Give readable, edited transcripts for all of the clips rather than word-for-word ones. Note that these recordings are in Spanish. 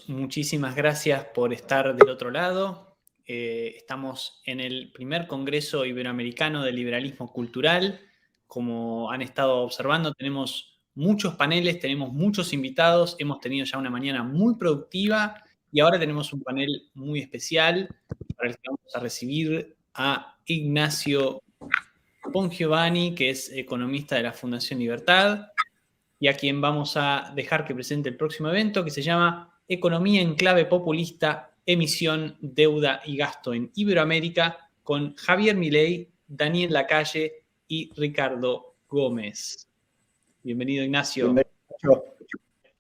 Muchísimas gracias por estar del otro lado. Estamos en el primer Congreso Iberoamericano de Liberalismo Cultural. Como han estado observando, tenemos muchos paneles, tenemos muchos invitados. Hemos tenido ya una mañana muy productiva y ahora tenemos un panel muy especial para el que vamos a recibir a Ignacio Bongiovanni, que es economista de la Fundación Libertad, y a quien vamos a dejar que presente el próximo evento, que se llama Economía en clave populista, emisión, deuda y gasto en Iberoamérica, con Javier Milei, Daniel Lacalle y Ricardo Gómez. Bienvenido, Ignacio. Bienvenido.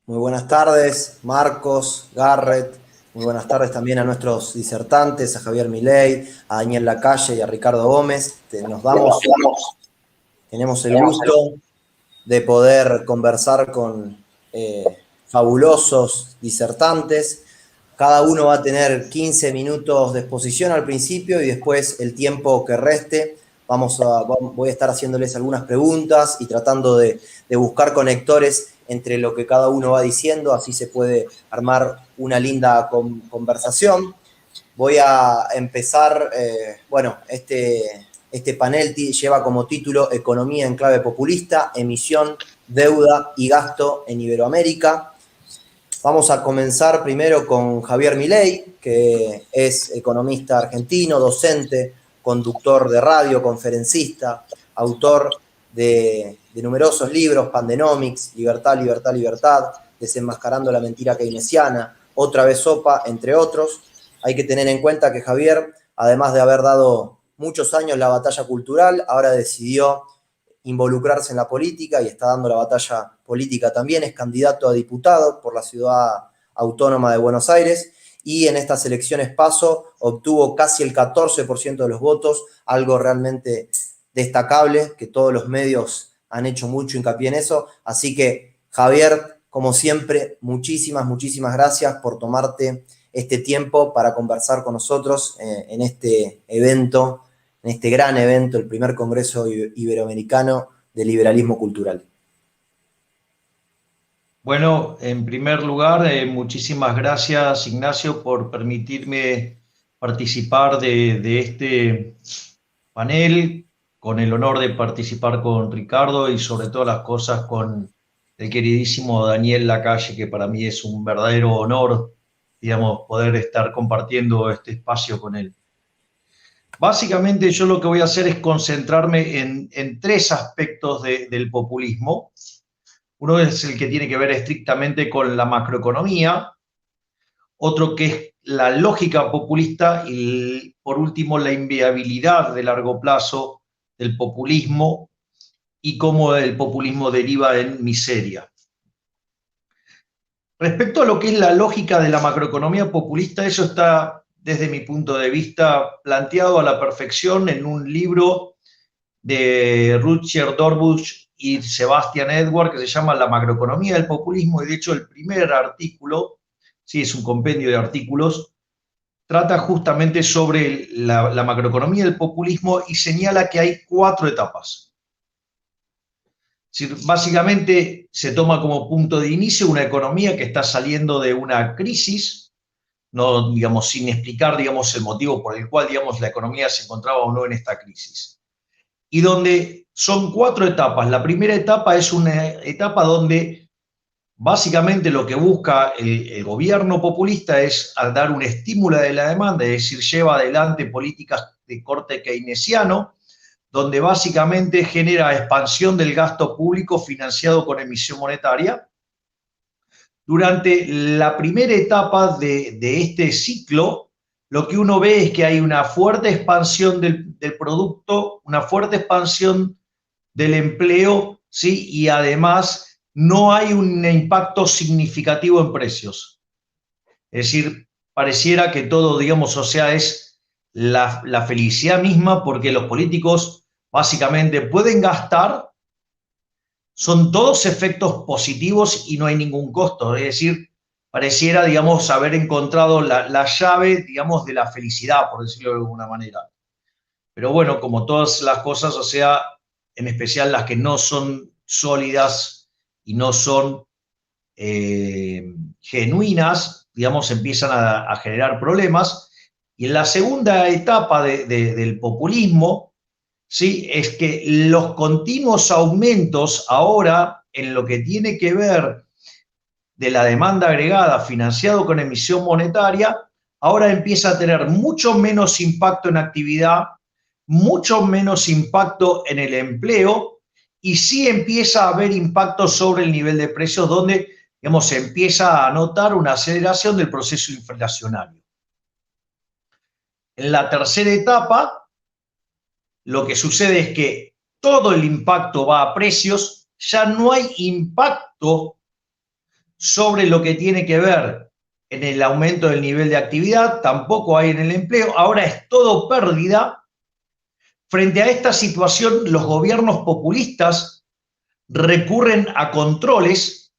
Muy buenas tardes, Marcos, Garrett. Muy buenas tardes también a nuestros disertantes, a Javier Milei, a Daniel Lacalle y a Ricardo Gómez. Tenemos el gusto de poder conversar con fabulosos disertantes. Cada uno va a tener 15 minutos de exposición al principio y después el tiempo que reste. Voy a estar haciéndoles algunas preguntas y tratando de buscar conectores entre lo que cada uno va diciendo, así se puede armar una linda conversación. Voy a empezar, este panel lleva como título Economía en clave populista, emisión, deuda y gasto en Iberoamérica. Vamos a comenzar primero con Javier Milei, que es economista argentino, docente, conductor de radio, conferencista, autor de numerosos libros, Pandenomics, Libertad, Libertad, Libertad, Desenmascarando la mentira keynesiana, Otra vez sopa, entre otros. Hay que tener en cuenta que Javier, además de haber dado muchos años la batalla cultural, ahora decidió involucrarse en la política y está dando la batalla política también. Es candidato a diputado por la Ciudad Autónoma de Buenos Aires y en estas elecciones PASO obtuvo casi el 14% de los votos, algo realmente destacable, que todos los medios han hecho mucho hincapié en eso. Así que, Javier, como siempre, muchísimas gracias por tomarte este tiempo para conversar con nosotros en este evento, en este gran evento, el primer Congreso Iberoamericano de Liberalismo Cultural. Bueno, en primer lugar, muchísimas gracias, Ignacio, por permitirme participar de este panel, con el honor de participar con Ricardo y sobre todas las cosas con el queridísimo Daniel Lacalle, que para mí es un verdadero honor, digamos, poder estar compartiendo este espacio con él. Básicamente yo lo que voy a hacer es concentrarme en tres aspectos del populismo. Uno es el que tiene que ver estrictamente con la macroeconomía, otro que es la lógica populista y, por último, la inviabilidad de largo plazo del populismo y cómo el populismo deriva en miseria. Respecto a lo que es la lógica de la macroeconomía populista, eso está, desde mi punto de vista, planteado a la perfección en un libro de Rutger Dorbusch y Sebastian Edward, que se llama La macroeconomía del populismo, y de hecho el primer artículo, sí, es un compendio de artículos, trata justamente sobre la macroeconomía del populismo y señala que hay 4 etapas. Básicamente se toma como punto de inicio una economía que está saliendo de una crisis, no, digamos, sin explicar, digamos, el motivo por el cual, digamos, la economía se encontraba o no en esta crisis. Y donde son 4 etapas. La primera etapa es una etapa donde básicamente lo que busca el gobierno populista es dar un estímulo de la demanda, es decir, lleva adelante políticas de corte keynesiano, donde básicamente genera expansión del gasto público financiado con emisión monetaria. Durante la primera etapa de este ciclo, lo que uno ve es que hay una fuerte expansión del producto, una fuerte expansión del empleo, ¿sí? Y además no hay un impacto significativo en precios. Es decir, pareciera que todo, digamos, o sea, es la felicidad misma, porque los políticos básicamente pueden gastar, son todos efectos positivos y no hay ningún costo. Es decir, pareciera, digamos, haber encontrado la llave, digamos, de la felicidad, por decirlo de alguna manera. Pero bueno, como todas las cosas, o sea, en especial las que no son sólidas y no son genuinas, digamos, empiezan a generar problemas. Y en la segunda etapa del populismo, ¿sí? Es que los continuos aumentos ahora en lo que tiene que ver de la demanda agregada financiado con emisión monetaria, ahora empieza a tener mucho menos impacto en actividad, mucho menos impacto en el empleo y sí empieza a haber impacto sobre el nivel de precios donde, digamos, se empieza a notar una aceleración del proceso inflacionario. En la tercera etapa, lo que sucede es que todo el impacto va a precios, ya no hay impacto sobre lo que tiene que ver en el aumento del nivel de actividad, tampoco hay en el empleo, ahora es todo pérdida. Frente a esta situación, los gobiernos populistas recurren a controles,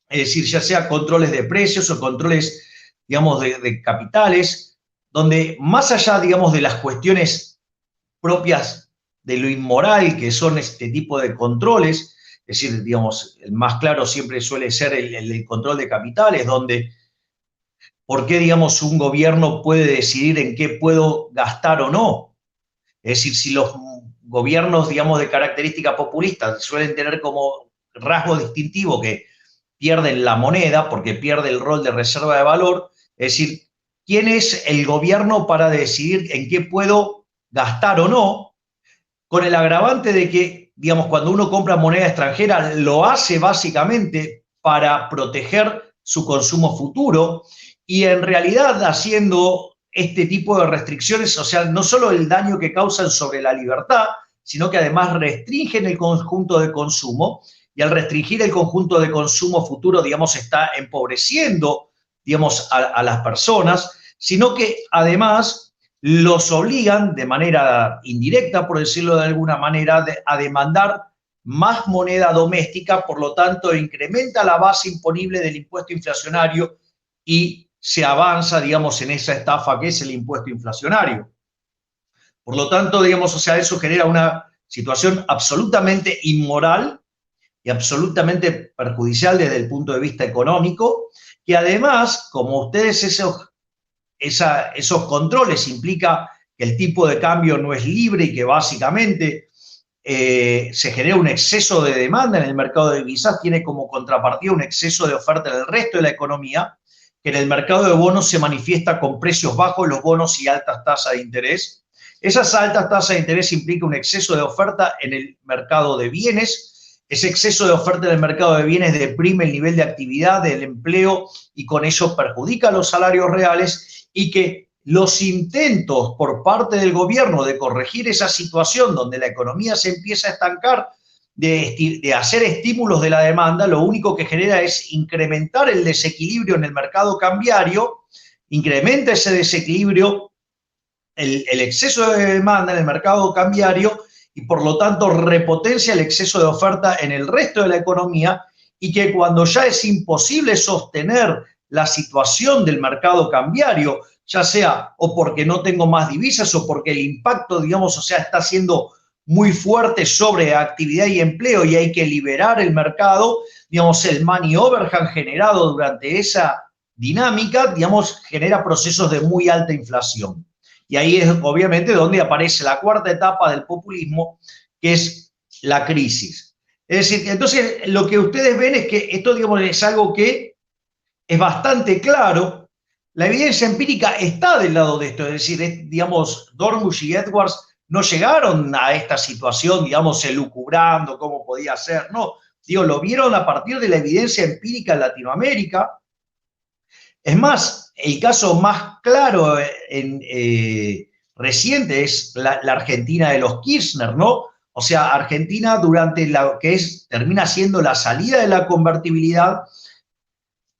es decir, ya sea controles de precios o controles, digamos, de capitales, donde más allá, digamos, de las cuestiones propias de lo inmoral que son este tipo de controles, es decir, digamos, el más claro siempre suele ser el control de capitales, donde ¿por qué, digamos, un gobierno puede decidir en qué puedo gastar o no? Es decir, si los gobiernos, digamos, de característica populista suelen tener como rasgo distintivo que pierden la moneda porque pierde el rol de reserva de valor, es decir, ¿quién es el gobierno para decidir en qué puedo gastar o no? Con el agravante de que, digamos, cuando uno compra moneda extranjera, lo hace básicamente para proteger su consumo futuro y en realidad haciendo este tipo de restricciones, o sea, no solo el daño que causan sobre la libertad, sino que además restringen el conjunto de consumo y al restringir el conjunto de consumo futuro, digamos, está empobreciendo, digamos, a las personas, sino que además los obligan de manera indirecta, por decirlo de alguna manera, a demandar más moneda doméstica, por lo tanto, incrementa la base imponible del impuesto inflacionario y se avanza, digamos, en esa estafa que es el impuesto inflacionario. Por lo tanto, digamos, o sea, eso genera una situación absolutamente inmoral y absolutamente perjudicial desde el punto de vista económico, que además, como ustedes esos controles implica que el tipo de cambio no es libre y que básicamente se genera un exceso de demanda en el mercado de divisas, tiene como contrapartida un exceso de oferta en el resto de la economía, que en el mercado de bonos se manifiesta con precios bajos los bonos y altas tasas de interés. Esas altas tasas de interés implican un exceso de oferta en el mercado de bienes. Ese exceso de oferta en el mercado de bienes deprime el nivel de actividad del empleo y con ello perjudica los salarios reales y que los intentos por parte del gobierno de corregir esa situación donde la economía se empieza a estancar, de hacer estímulos de la demanda, lo único que genera es incrementar el desequilibrio en el mercado cambiario, incrementa ese desequilibrio, el exceso de demanda en el mercado cambiario y por lo tanto repotencia el exceso de oferta en el resto de la economía y que cuando ya es imposible sostener la situación del mercado cambiario, ya sea o porque no tengo más divisas o porque el impacto, digamos, o sea, está siendo muy fuerte sobre actividad y empleo y hay que liberar el mercado, digamos, el money overhang generado durante esa dinámica, digamos, genera procesos de muy alta inflación. Y ahí es obviamente donde aparece la cuarta etapa del populismo, que es la crisis. Es decir, entonces lo que ustedes ven es que esto, digamos, es algo que es bastante claro. La evidencia empírica está del lado de esto, es decir, digamos, Dornbush y Edwards no llegaron a esta situación, digamos, elucubrando cómo podía ser, no, digo, lo vieron a partir de la evidencia empírica en Latinoamérica. Es más, el caso más claro reciente es la Argentina de los Kirchner, ¿no? O sea, Argentina durante lo que termina siendo la salida de la convertibilidad,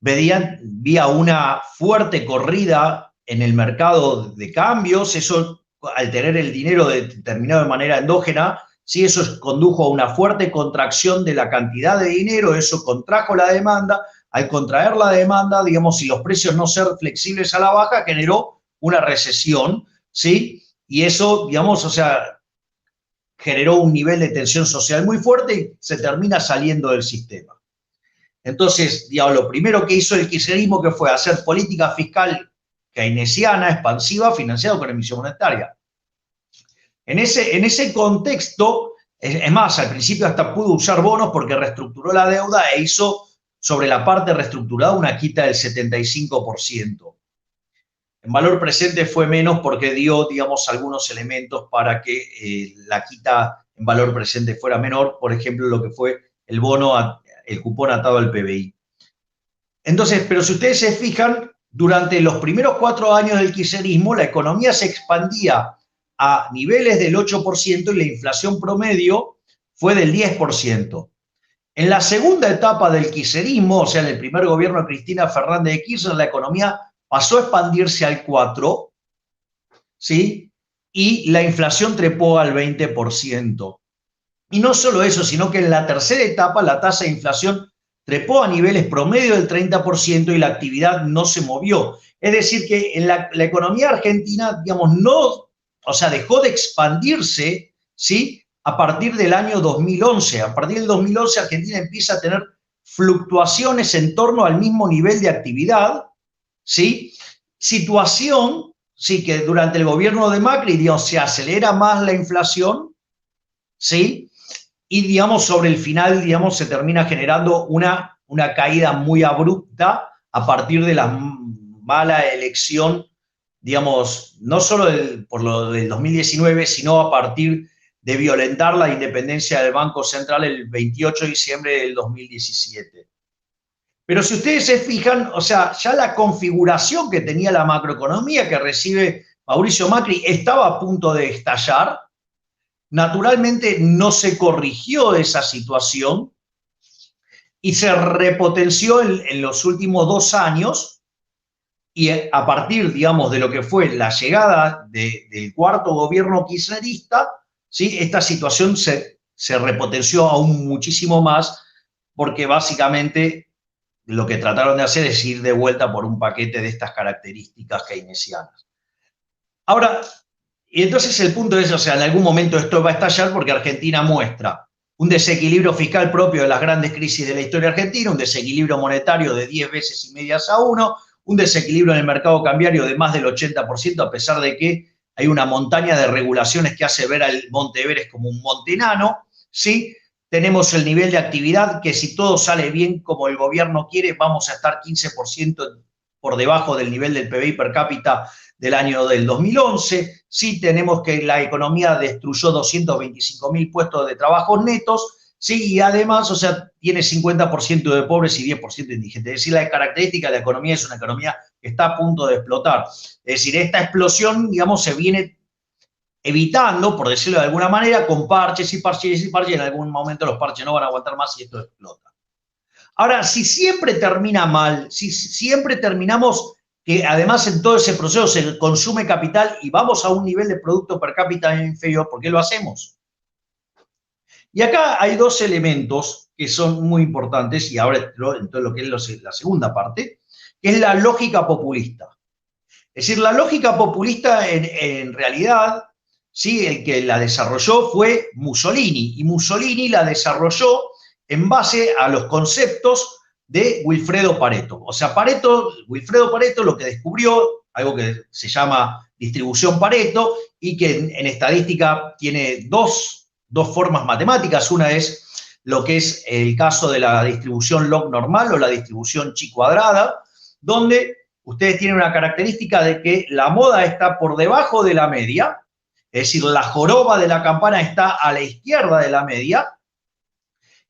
vía una fuerte corrida en el mercado de cambios, eso al tener el dinero determinado de manera endógena, sí, eso condujo a una fuerte contracción de la cantidad de dinero, eso contrajo la demanda, al contraer la demanda, digamos, y los precios no ser flexibles a la baja, generó una recesión, ¿sí? Y eso, digamos, o sea, generó un nivel de tensión social muy fuerte y se termina saliendo del sistema. Entonces, digamos, lo primero que hizo el kirchnerismo que fue hacer política fiscal keynesiana, expansiva, financiada con emisión monetaria. En ese contexto, es más, al principio hasta pudo usar bonos porque reestructuró la deuda e hizo sobre la parte reestructurada una quita del 75%. En valor presente fue menos porque dio, digamos, algunos elementos para que la quita en valor presente fuera menor, por ejemplo, lo que fue el bono, el cupón atado al PBI. Entonces, pero si ustedes se fijan, durante los primeros 4 años del kirchnerismo, la economía se expandía a niveles del 8% y la inflación promedio fue del 10%. En la segunda etapa del kirchnerismo, o sea, en el primer gobierno de Cristina Fernández de Kirchner, la economía pasó a expandirse al 4%, ¿sí? Y la inflación trepó al 20%. Y no solo eso, sino que en la tercera etapa la tasa de inflación trepó a niveles promedio del 30% y la actividad no se movió. Es decir, que en la economía argentina, digamos, dejó de expandirse, ¿sí? A partir del año 2011. A partir del 2011, Argentina empieza a tener fluctuaciones en torno al mismo nivel de actividad, ¿sí? Situación, sí, que durante el gobierno de Macri, digamos, se acelera más la inflación, ¿sí? Y, digamos, sobre el final, digamos, se termina generando una caída muy abrupta a partir de la mala elección, digamos, no solo por lo del 2019, sino a partir de violentar la independencia del Banco Central el 28 de diciembre del 2017. Pero si ustedes se fijan, o sea, ya la configuración que tenía la macroeconomía que recibe Mauricio Macri estaba a punto de estallar. Naturalmente no se corrigió esa situación y se repotenció en los últimos 2 años y a partir, digamos, de lo que fue la llegada del cuarto gobierno kirchnerista, ¿sí? Esta situación se repotenció aún muchísimo más porque básicamente lo que trataron de hacer es ir de vuelta por un paquete de estas características keynesianas. Ahora, y entonces el punto es, o sea, en algún momento esto va a estallar porque Argentina muestra un desequilibrio fiscal propio de las grandes crisis de la historia argentina, un desequilibrio monetario de 10 veces y medias a 1, un desequilibrio en el mercado cambiario de más del 80%, a pesar de que hay una montaña de regulaciones que hace ver al Monte Everest como un monte enano, ¿sí? Tenemos el nivel de actividad que si todo sale bien como el gobierno quiere, vamos a estar 15% por debajo del nivel del PBI per cápita del año del 2011. Sí, tenemos que la economía destruyó 225.000 puestos de trabajo netos, sí, y además, o sea, tiene 50% de pobres y 10% de indigentes. Es decir, la característica de la economía es una economía que está a punto de explotar. Es decir, esta explosión, digamos, se viene evitando, por decirlo de alguna manera, con parches y parches y parches, y en algún momento los parches no van a aguantar más y esto explota. Ahora, si siempre termina mal, si siempre terminamos que además en todo ese proceso se consume capital y vamos a un nivel de producto per cápita inferior, ¿por qué lo hacemos? Y acá hay 2 elementos que son muy importantes, y ahora entro en todo lo que es la segunda parte, que es la lógica populista. Es decir, la lógica populista en realidad, ¿sí? El que la desarrolló fue Mussolini, y Mussolini la desarrolló en base a los conceptos de Wilfredo Pareto. O sea, Wilfredo Pareto lo que descubrió, algo que se llama distribución Pareto, y que en estadística tiene dos formas matemáticas. Una es lo que es el caso de la distribución log normal o la distribución chi cuadrada, donde ustedes tienen una característica de que la moda está por debajo de la media, es decir, la joroba de la campana está a la izquierda de la media,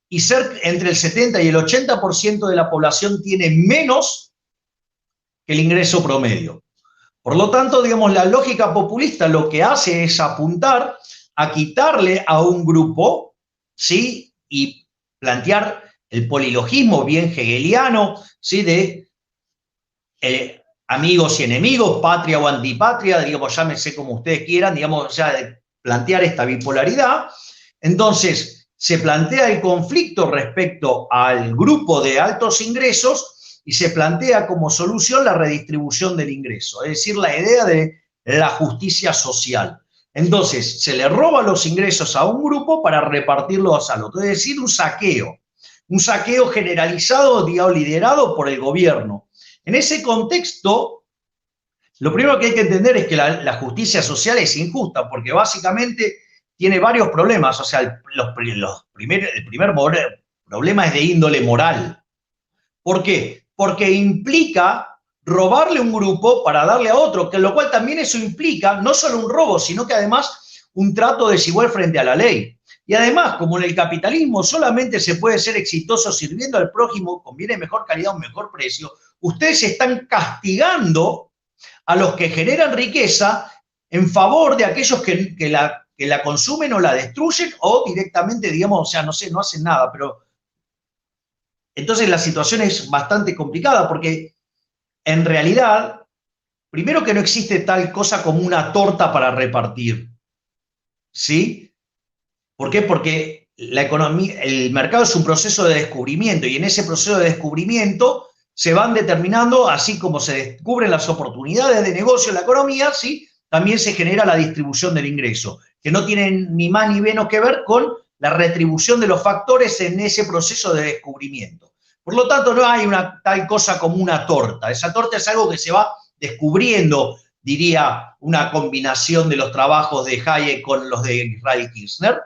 y entre el 70 y el 80% de la población tiene menos que el ingreso promedio. Por lo tanto, digamos, la lógica populista lo que hace es apuntar a quitarle a un grupo, ¿sí? Y plantear el polilogismo bien hegeliano, ¿sí? De amigos y enemigos, patria o antipatria, digamos, llámese como ustedes quieran, digamos, o sea, de plantear esta bipolaridad. Entonces, se plantea el conflicto respecto al grupo de altos ingresos y se plantea como solución la redistribución del ingreso, es decir, la idea de la justicia social. Entonces, se le roba los ingresos a un grupo para repartirlos al otro, es decir, un saqueo. un saqueo generalizado, digamos, liderado por el gobierno. En ese contexto, lo primero que hay que entender es que la justicia social es injusta, porque básicamente tiene varios problemas. O sea, el primer problema es de índole moral. ¿Por qué? Porque implica robarle un grupo para darle a otro, que lo cual también eso implica no solo un robo, sino que además un trato desigual frente a la ley. Y además, como en el capitalismo solamente se puede ser exitoso sirviendo al prójimo con bienes de mejor calidad o mejor precio, ustedes están castigando a los que generan riqueza en favor de aquellos que la consumen o la destruyen o directamente, digamos, o sea, no sé, no hacen nada, pero entonces la situación es bastante complicada porque en realidad, primero que no existe tal cosa como una torta para repartir, ¿sí? ¿Por qué? Porque la economía, el mercado es un proceso de descubrimiento y en ese proceso de descubrimiento se van determinando, así como se descubren las oportunidades de negocio en la economía, ¿sí? También se genera la distribución del ingreso, que no tienen ni más ni menos que ver con la retribución de los factores en ese proceso de descubrimiento. Por lo tanto, no hay una tal cosa como una torta. Esa torta es algo que se va descubriendo, diría una combinación de los trabajos de Hayek con los de Israel Kirzner.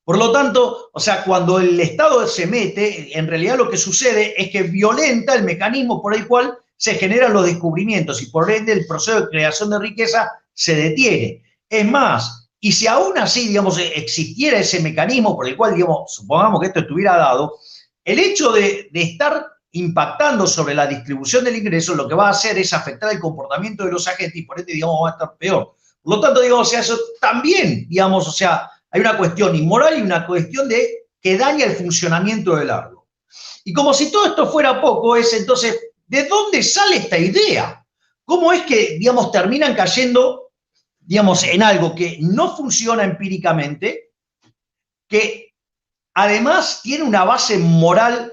Por lo tanto, o sea, cuando el Estado se mete, en realidad lo que sucede es que violenta el mecanismo por el cual se generan los descubrimientos y por ende el proceso de creación de riqueza se detiene. Es más, y si aún así, digamos, existiera ese mecanismo por el cual, digamos, supongamos que esto estuviera dado, el hecho de estar impactando sobre la distribución del ingreso lo que va a hacer es afectar el comportamiento de los agentes y por ende, digamos, va a estar peor. Por lo tanto, digamos, o sea, eso también, digamos, o sea, hay una cuestión inmoral y una cuestión que daña el funcionamiento del árbol. Y como si todo esto fuera poco, es entonces, ¿de dónde sale esta idea? ¿Cómo es que, digamos, terminan cayendo, digamos, en algo que no funciona empíricamente, que además tiene una base moral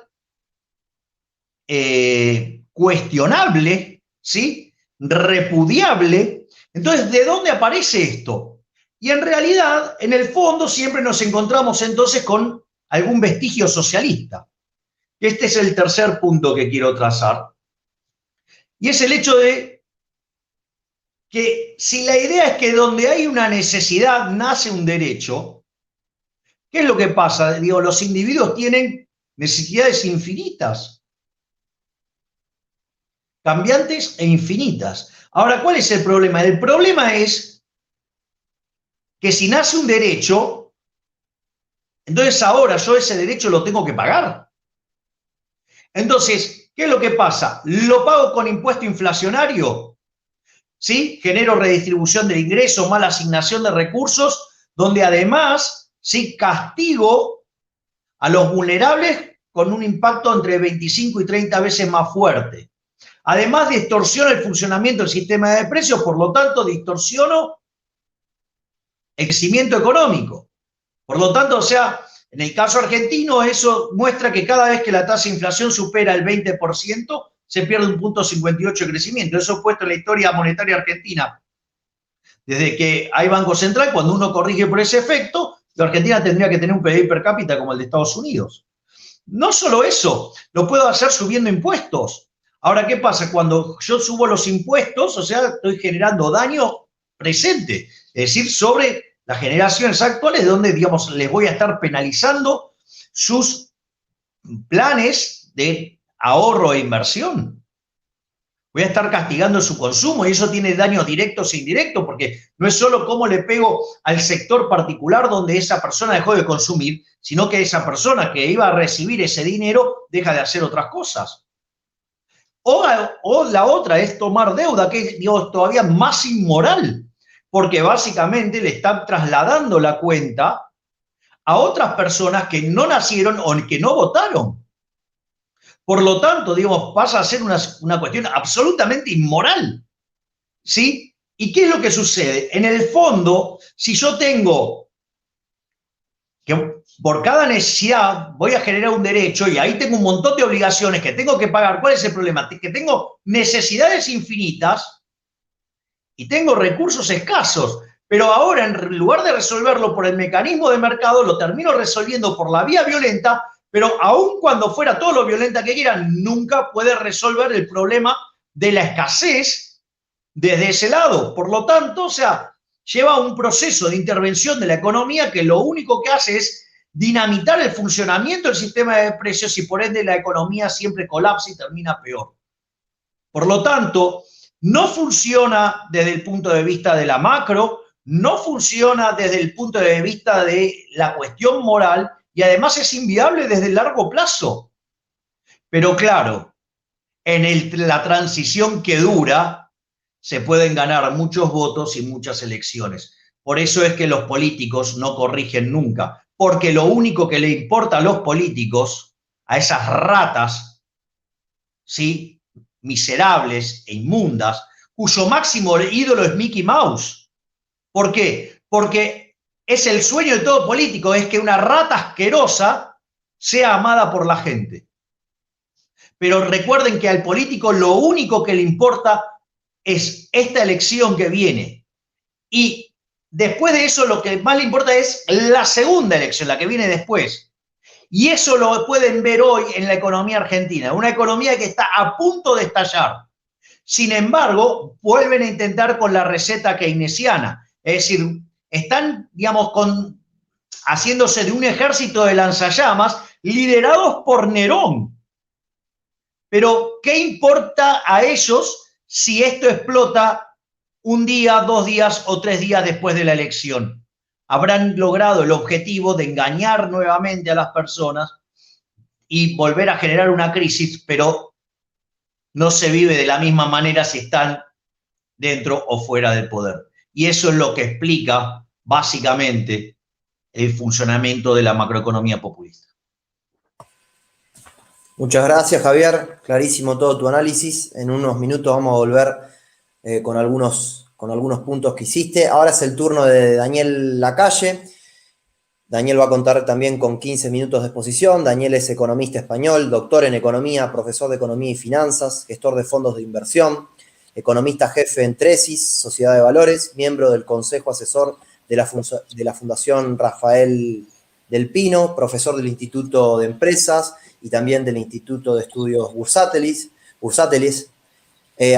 cuestionable, ¿sí? Repudiable? Entonces, ¿de dónde aparece esto? Y en realidad, en el fondo, siempre nos encontramos entonces con algún vestigio socialista. Este es el tercer punto que quiero trazar. Y es el hecho de que si la idea es que donde hay una necesidad nace un derecho, ¿qué es lo que pasa? Digo, los individuos tienen necesidades infinitas, cambiantes e infinitas. Ahora, ¿cuál es el problema? El problema es que si nace un derecho, entonces ahora yo ese derecho lo tengo que pagar. Entonces, ¿qué es lo que pasa? ¿Lo pago con impuesto inflacionario? ¿Sí? Genero redistribución del ingreso, mala asignación de recursos, donde además, ¿sí? Castigo a los vulnerables con un impacto entre 25 y 30 veces más fuerte. Además, distorsiona el funcionamiento del sistema de precios, por lo tanto, distorsiono el crecimiento económico. Por lo tanto, o sea, en el caso argentino, eso muestra que cada vez que la tasa de inflación supera el 20%, se pierde un punto 58 de crecimiento. Eso puesto en la historia monetaria argentina. Desde que hay Banco Central, cuando uno corrige por ese efecto, la Argentina tendría que tener un PIB per cápita como el de Estados Unidos. No solo eso, lo puedo hacer subiendo impuestos. Ahora, ¿qué pasa? Cuando yo subo los impuestos, o sea, estoy generando daño presente, es decir, sobre las generaciones actuales donde, digamos, les voy a estar penalizando sus planes de ahorro e inversión. Voy a estar castigando su consumo y eso tiene daños directos e indirectos porque no es solo cómo le pego al sector particular donde esa persona dejó de consumir, sino que esa persona que iba a recibir ese dinero deja de hacer otras cosas. O la otra es tomar deuda, que es, digamos, todavía más inmoral, porque básicamente le están trasladando la cuenta a otras personas que no nacieron o que no votaron. Por lo tanto, digamos, pasa a ser una cuestión absolutamente inmoral, ¿sí? ¿Y qué es lo que sucede? En el fondo, si yo tengo que por cada necesidad voy a generar un derecho y ahí tengo un montón de obligaciones que tengo que pagar, ¿cuál es el problema? Que tengo necesidades infinitas y tengo recursos escasos, pero ahora en lugar de resolverlo por el mecanismo de mercado, lo termino resolviendo por la vía violenta, pero aun cuando fuera todo lo violenta que quieran, nunca puede resolver el problema de la escasez desde ese lado. Por lo tanto, o sea, lleva un proceso de intervención de la economía que lo único que hace es dinamitar el funcionamiento del sistema de precios y por ende la economía siempre colapsa y termina peor. Por lo tanto, no funciona desde el punto de vista de la macro, no funciona desde el punto de vista de la cuestión moral y además es inviable desde el largo plazo. Pero claro, en la transición que dura, se pueden ganar muchos votos y muchas elecciones. Por eso es que los políticos no corrigen nunca, porque lo único que le importa a los políticos, a esas ratas, ¿sí?, miserables e inmundas, cuyo máximo ídolo es Mickey Mouse. ¿Por qué? Porque es el sueño de todo político, es que una rata asquerosa sea amada por la gente. Pero recuerden que al político lo único que le importa es esta elección que viene. Y después de eso lo que más le importa es la segunda elección, la que viene después. Y eso lo pueden ver hoy en la economía argentina, una economía que está a punto de estallar. Sin embargo, vuelven a intentar con la receta keynesiana. Es decir, están, digamos, haciéndose de un ejército de lanzallamas liderados por Nerón. Pero, ¿qué importa a ellos si esto explota un día, 2 días o 3 días después de la elección? Habrán logrado el objetivo de engañar nuevamente a las personas y volver a generar una crisis, pero no se vive de la misma manera si están dentro o fuera del poder. Y eso es lo que explica, básicamente, el funcionamiento de la macroeconomía populista. Muchas gracias, Javier. Clarísimo todo tu análisis. En unos minutos vamos a volver con algunos puntos que hiciste. Ahora es el turno de Daniel Lacalle. Daniel va a contar también con 15 minutos de exposición. Daniel es economista español, doctor en economía, profesor de economía y finanzas, gestor de fondos de inversión, economista jefe en Tresis, Sociedad de Valores, miembro del Consejo Asesor de la Fundación Rafael del Pino, profesor del Instituto de Empresas y también del Instituto de Estudios Bursátiles,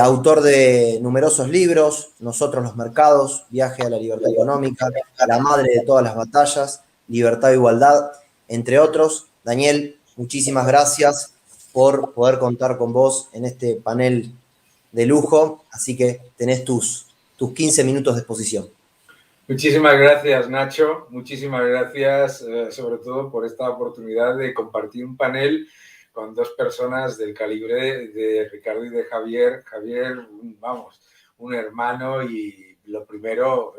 autor de numerosos libros, Nosotros los mercados, Viaje a la libertad económica, La madre de todas las batallas, Libertad e igualdad, entre otros. Daniel, muchísimas gracias por poder contar con vos en este panel de lujo, así que tenés tus 15 minutos de exposición. Muchísimas gracias, Nacho. Muchísimas gracias, sobre todo, por esta oportunidad de compartir un panel con 2 personas del calibre de Ricardo y de Javier. Javier, vamos, un hermano, y lo primero,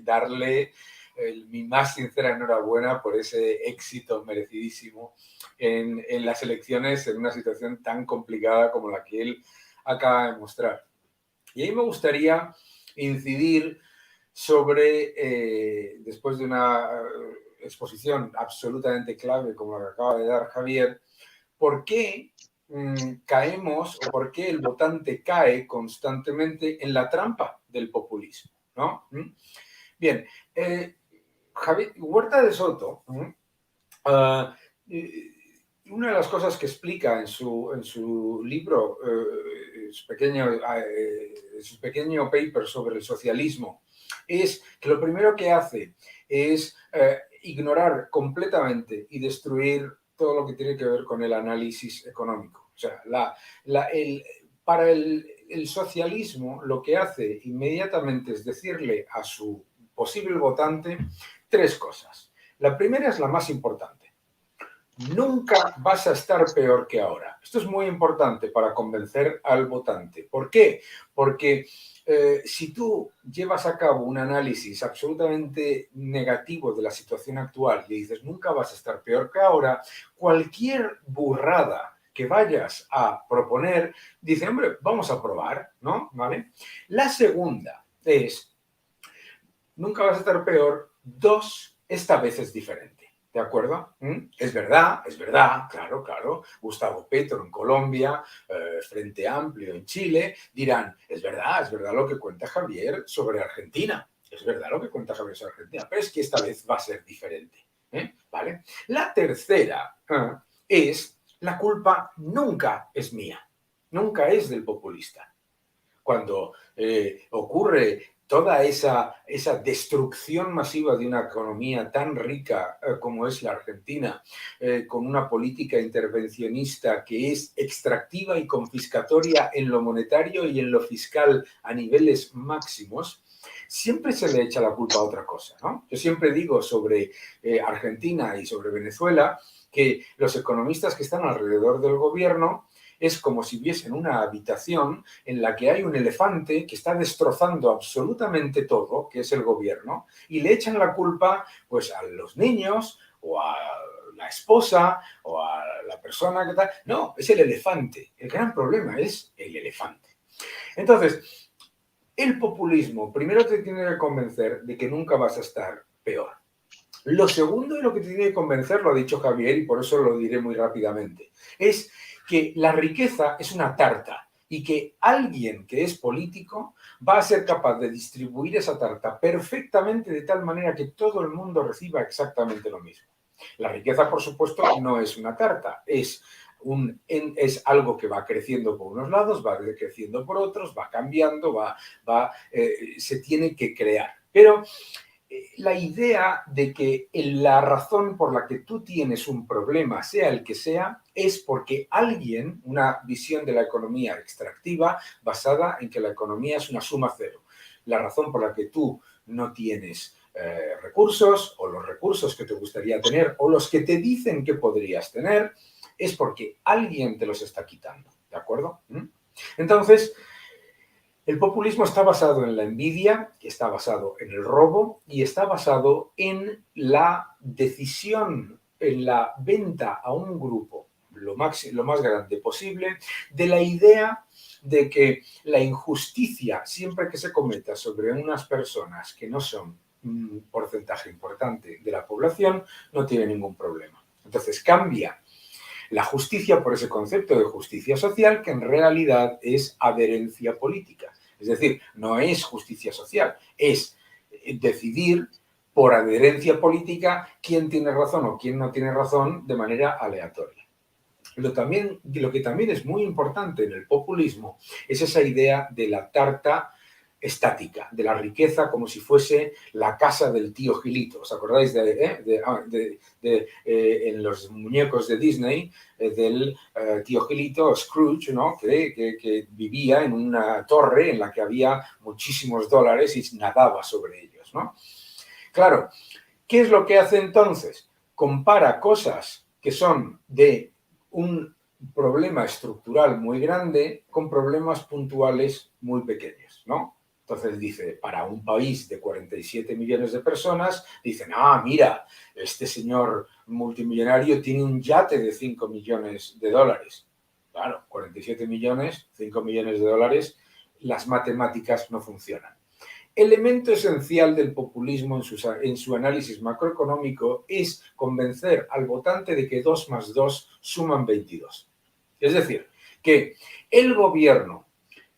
darle mi más sincera enhorabuena por ese éxito merecidísimo en las elecciones en una situación tan complicada como la que él acaba de mostrar. Y ahí me gustaría incidir sobre, después de una exposición absolutamente clave como la que acaba de dar Javier, por qué caemos o por qué el votante cae constantemente en la trampa del populismo, ¿no? Bien, Javier Huerta de Soto, una de las cosas que explica en su libro, su pequeño paper sobre el socialismo, es que lo primero que hace es ignorar completamente y destruir todo lo que tiene que ver con el análisis económico. O sea, para el socialismo lo que hace inmediatamente es decirle a su posible votante 3 cosas. La primera es la más importante. Nunca vas a estar peor que ahora. Esto es muy importante para convencer al votante. ¿Por qué? Porque si tú llevas a cabo un análisis absolutamente negativo de la situación actual y dices nunca vas a estar peor que ahora, cualquier burrada que vayas a proponer, dice, hombre, vamos a probar, ¿no? ¿Vale? La segunda es, nunca vas a estar peor, 2, esta vez es diferente. ¿De acuerdo? Es verdad, claro. Gustavo Petro en Colombia, Frente Amplio en Chile, dirán, es verdad lo que cuenta Javier sobre Argentina. Es verdad lo que cuenta Javier sobre Argentina, pero es que esta vez va a ser diferente. ¿Vale? La tercera es la culpa nunca es mía, nunca es del populista. Cuando ocurre toda esa destrucción masiva de una economía tan rica como es la Argentina, con una política intervencionista que es extractiva y confiscatoria en lo monetario y en lo fiscal a niveles máximos, siempre se le echa la culpa a otra cosa, ¿no? Yo siempre digo sobre Argentina y sobre Venezuela que los economistas que están alrededor del gobierno es como si viesen una habitación en la que hay un elefante que está destrozando absolutamente todo, que es el gobierno, y le echan la culpa pues a los niños o a la esposa o a la persona que tal. No, es el elefante. El gran problema es el elefante. Entonces, el populismo primero te tiene que convencer de que nunca vas a estar peor. Lo segundo y lo que te tiene que convencer, lo ha dicho Javier y por eso lo diré muy rápidamente, es que la riqueza es una tarta y que alguien que es político va a ser capaz de distribuir esa tarta perfectamente de tal manera que todo el mundo reciba exactamente lo mismo. La riqueza, por supuesto, no es una tarta, es algo que va creciendo por unos lados, va creciendo por otros, va cambiando, se tiene que crear. Pero la idea de que la razón por la que tú tienes un problema, sea el que sea, es porque alguien, una visión de la economía extractiva basada en que la economía es una suma cero. La razón por la que tú no tienes recursos o los recursos que te gustaría tener o los que te dicen que podrías tener es porque alguien te los está quitando, ¿de acuerdo? Entonces, el populismo está basado en la envidia, está basado en el robo y está basado en la decisión, en la venta a un grupo lo más grande posible de la idea de que la injusticia, siempre que se cometa sobre unas personas que no son un porcentaje importante de la población, no tiene ningún problema. Entonces cambia la justicia por ese concepto de justicia social que en realidad es adherencia política. Es decir, no es justicia social, es decidir por adherencia política quién tiene razón o quién no tiene razón de manera aleatoria. Lo que también es muy importante en el populismo es esa idea de la tarta estática, de la riqueza como si fuese la casa del tío Gilito. ¿Os acordáis en los muñecos de Disney del tío Gilito, Scrooge, ¿no? que vivía en una torre en la que había muchísimos dólares y nadaba sobre ellos, ¿no? Claro, ¿qué es lo que hace entonces? Compara cosas que son de un problema estructural muy grande con problemas puntuales muy pequeños, ¿no? Entonces dice, para un país de 47 millones de personas, dicen, mira, este señor multimillonario tiene un yate de 5 millones de dólares. Claro, 47 millones, 5 millones de dólares, las matemáticas no funcionan. Elemento esencial del populismo en su análisis macroeconómico es convencer al votante de que 2 más 2 suman 22. Es decir, que el gobierno,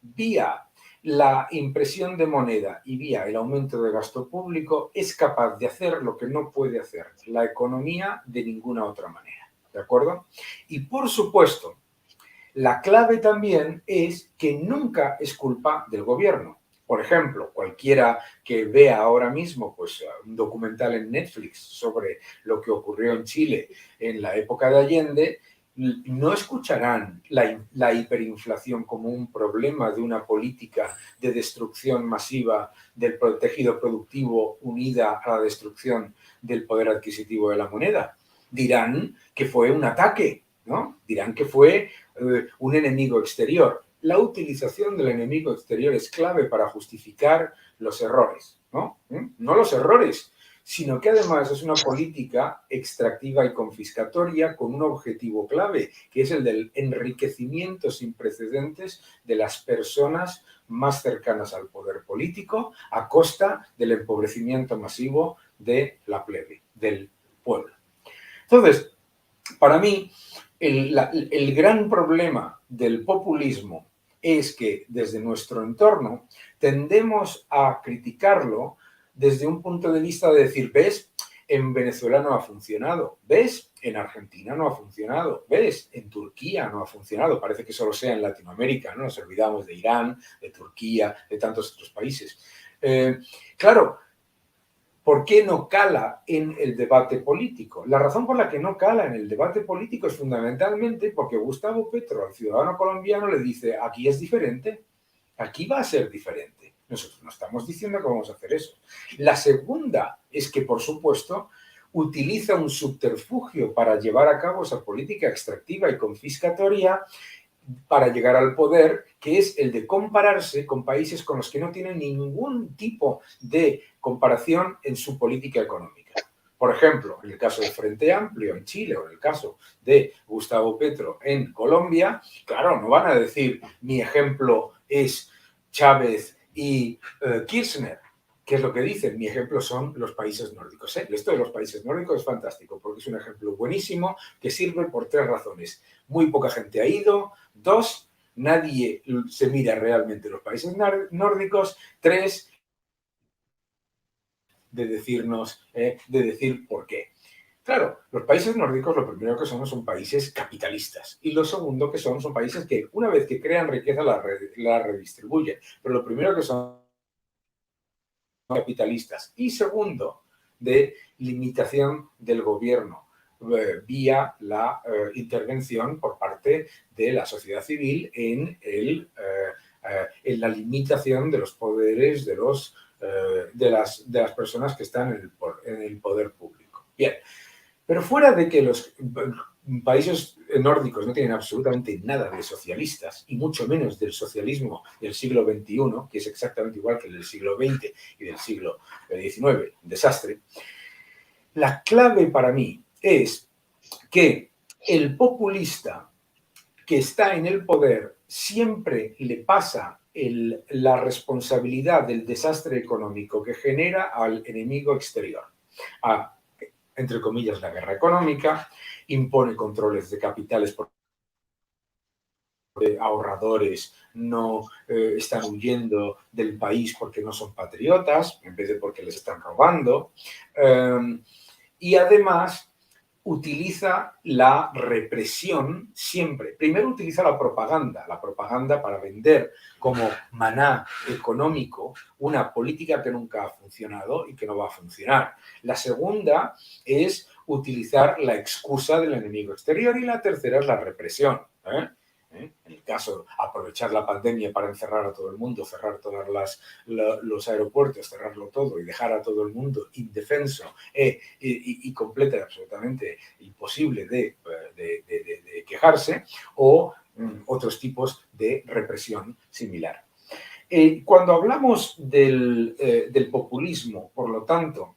vía la impresión de moneda y vía el aumento de gasto público, es capaz de hacer lo que no puede hacer la economía de ninguna otra manera. ¿De acuerdo? Y por supuesto, la clave también es que nunca es culpa del gobierno. Por ejemplo, cualquiera que vea ahora mismo pues, un documental en Netflix sobre lo que ocurrió en Chile en la época de Allende, no escucharán la hiperinflación como un problema de una política de destrucción masiva del tejido productivo unida a la destrucción del poder adquisitivo de la moneda. Dirán que fue un ataque, ¿no? Dirán que fue un enemigo exterior. La utilización del enemigo exterior es clave para justificar los errores, ¿no? No los errores, sino que además es una política extractiva y confiscatoria con un objetivo clave, que es el del enriquecimiento sin precedentes de las personas más cercanas al poder político a costa del empobrecimiento masivo de la plebe, del pueblo. Entonces, para mí, el gran problema del populismo es que desde nuestro entorno tendemos a criticarlo desde un punto de vista de decir, ¿ves? En Venezuela no ha funcionado, ¿ves? En Argentina no ha funcionado, ¿ves? En Turquía no ha funcionado, parece que solo sea en Latinoamérica, ¿no? Nos olvidamos de Irán, de Turquía, de tantos otros países. Claro, ¿por qué no cala en el debate político? La razón por la que no cala en el debate político es fundamentalmente porque Gustavo Petro, al ciudadano colombiano, le dice, aquí es diferente, aquí va a ser diferente. Nosotros no estamos diciendo que vamos a hacer eso. La segunda es que, por supuesto, utiliza un subterfugio para llevar a cabo esa política extractiva y confiscatoria para llegar al poder, que es el de compararse con países con los que no tienen ningún tipo de comparación en su política económica. Por ejemplo, en el caso del Frente Amplio en Chile o en el caso de Gustavo Petro en Colombia, claro, no van a decir mi ejemplo es Chávez y Kirchner. ¿Qué es lo que dicen? Mi ejemplo son los países nórdicos. Esto de los países nórdicos es fantástico porque es un ejemplo buenísimo que sirve por 3 razones. Muy poca gente ha ido. 2, nadie se mira realmente los países nórdicos. 3, de decir por qué. Claro, los países nórdicos lo primero que son países capitalistas y lo segundo que son países que una vez que crean riqueza la redistribuyen. Pero lo primero que son capitalistas y segundo, de limitación del gobierno vía la intervención por parte de la sociedad civil en la limitación de los poderes de las personas que están en el poder público. Bien, pero fuera de que los países nórdicos no tienen absolutamente nada de socialistas, y mucho menos del socialismo del siglo XXI, que es exactamente igual que el del siglo XX y del siglo XIX, un desastre, la clave para mí es que el populista que está en el poder siempre le pasa la responsabilidad del desastre económico que genera al enemigo exterior, entre comillas, la guerra económica, impone controles de capitales porque ahorradores no están huyendo del país porque no son patriotas, en vez de porque les están robando, y además utiliza la represión siempre. Primero utiliza la propaganda para vender como maná económico una política que nunca ha funcionado y que no va a funcionar. La segunda es utilizar la excusa del enemigo exterior y la tercera es la represión. En el caso, aprovechar la pandemia para encerrar a todo el mundo, cerrar todos los aeropuertos, cerrarlo todo y dejar a todo el mundo indefenso y completa y absolutamente imposible de quejarse, o otros tipos de represión similar. Cuando hablamos del populismo, por lo tanto,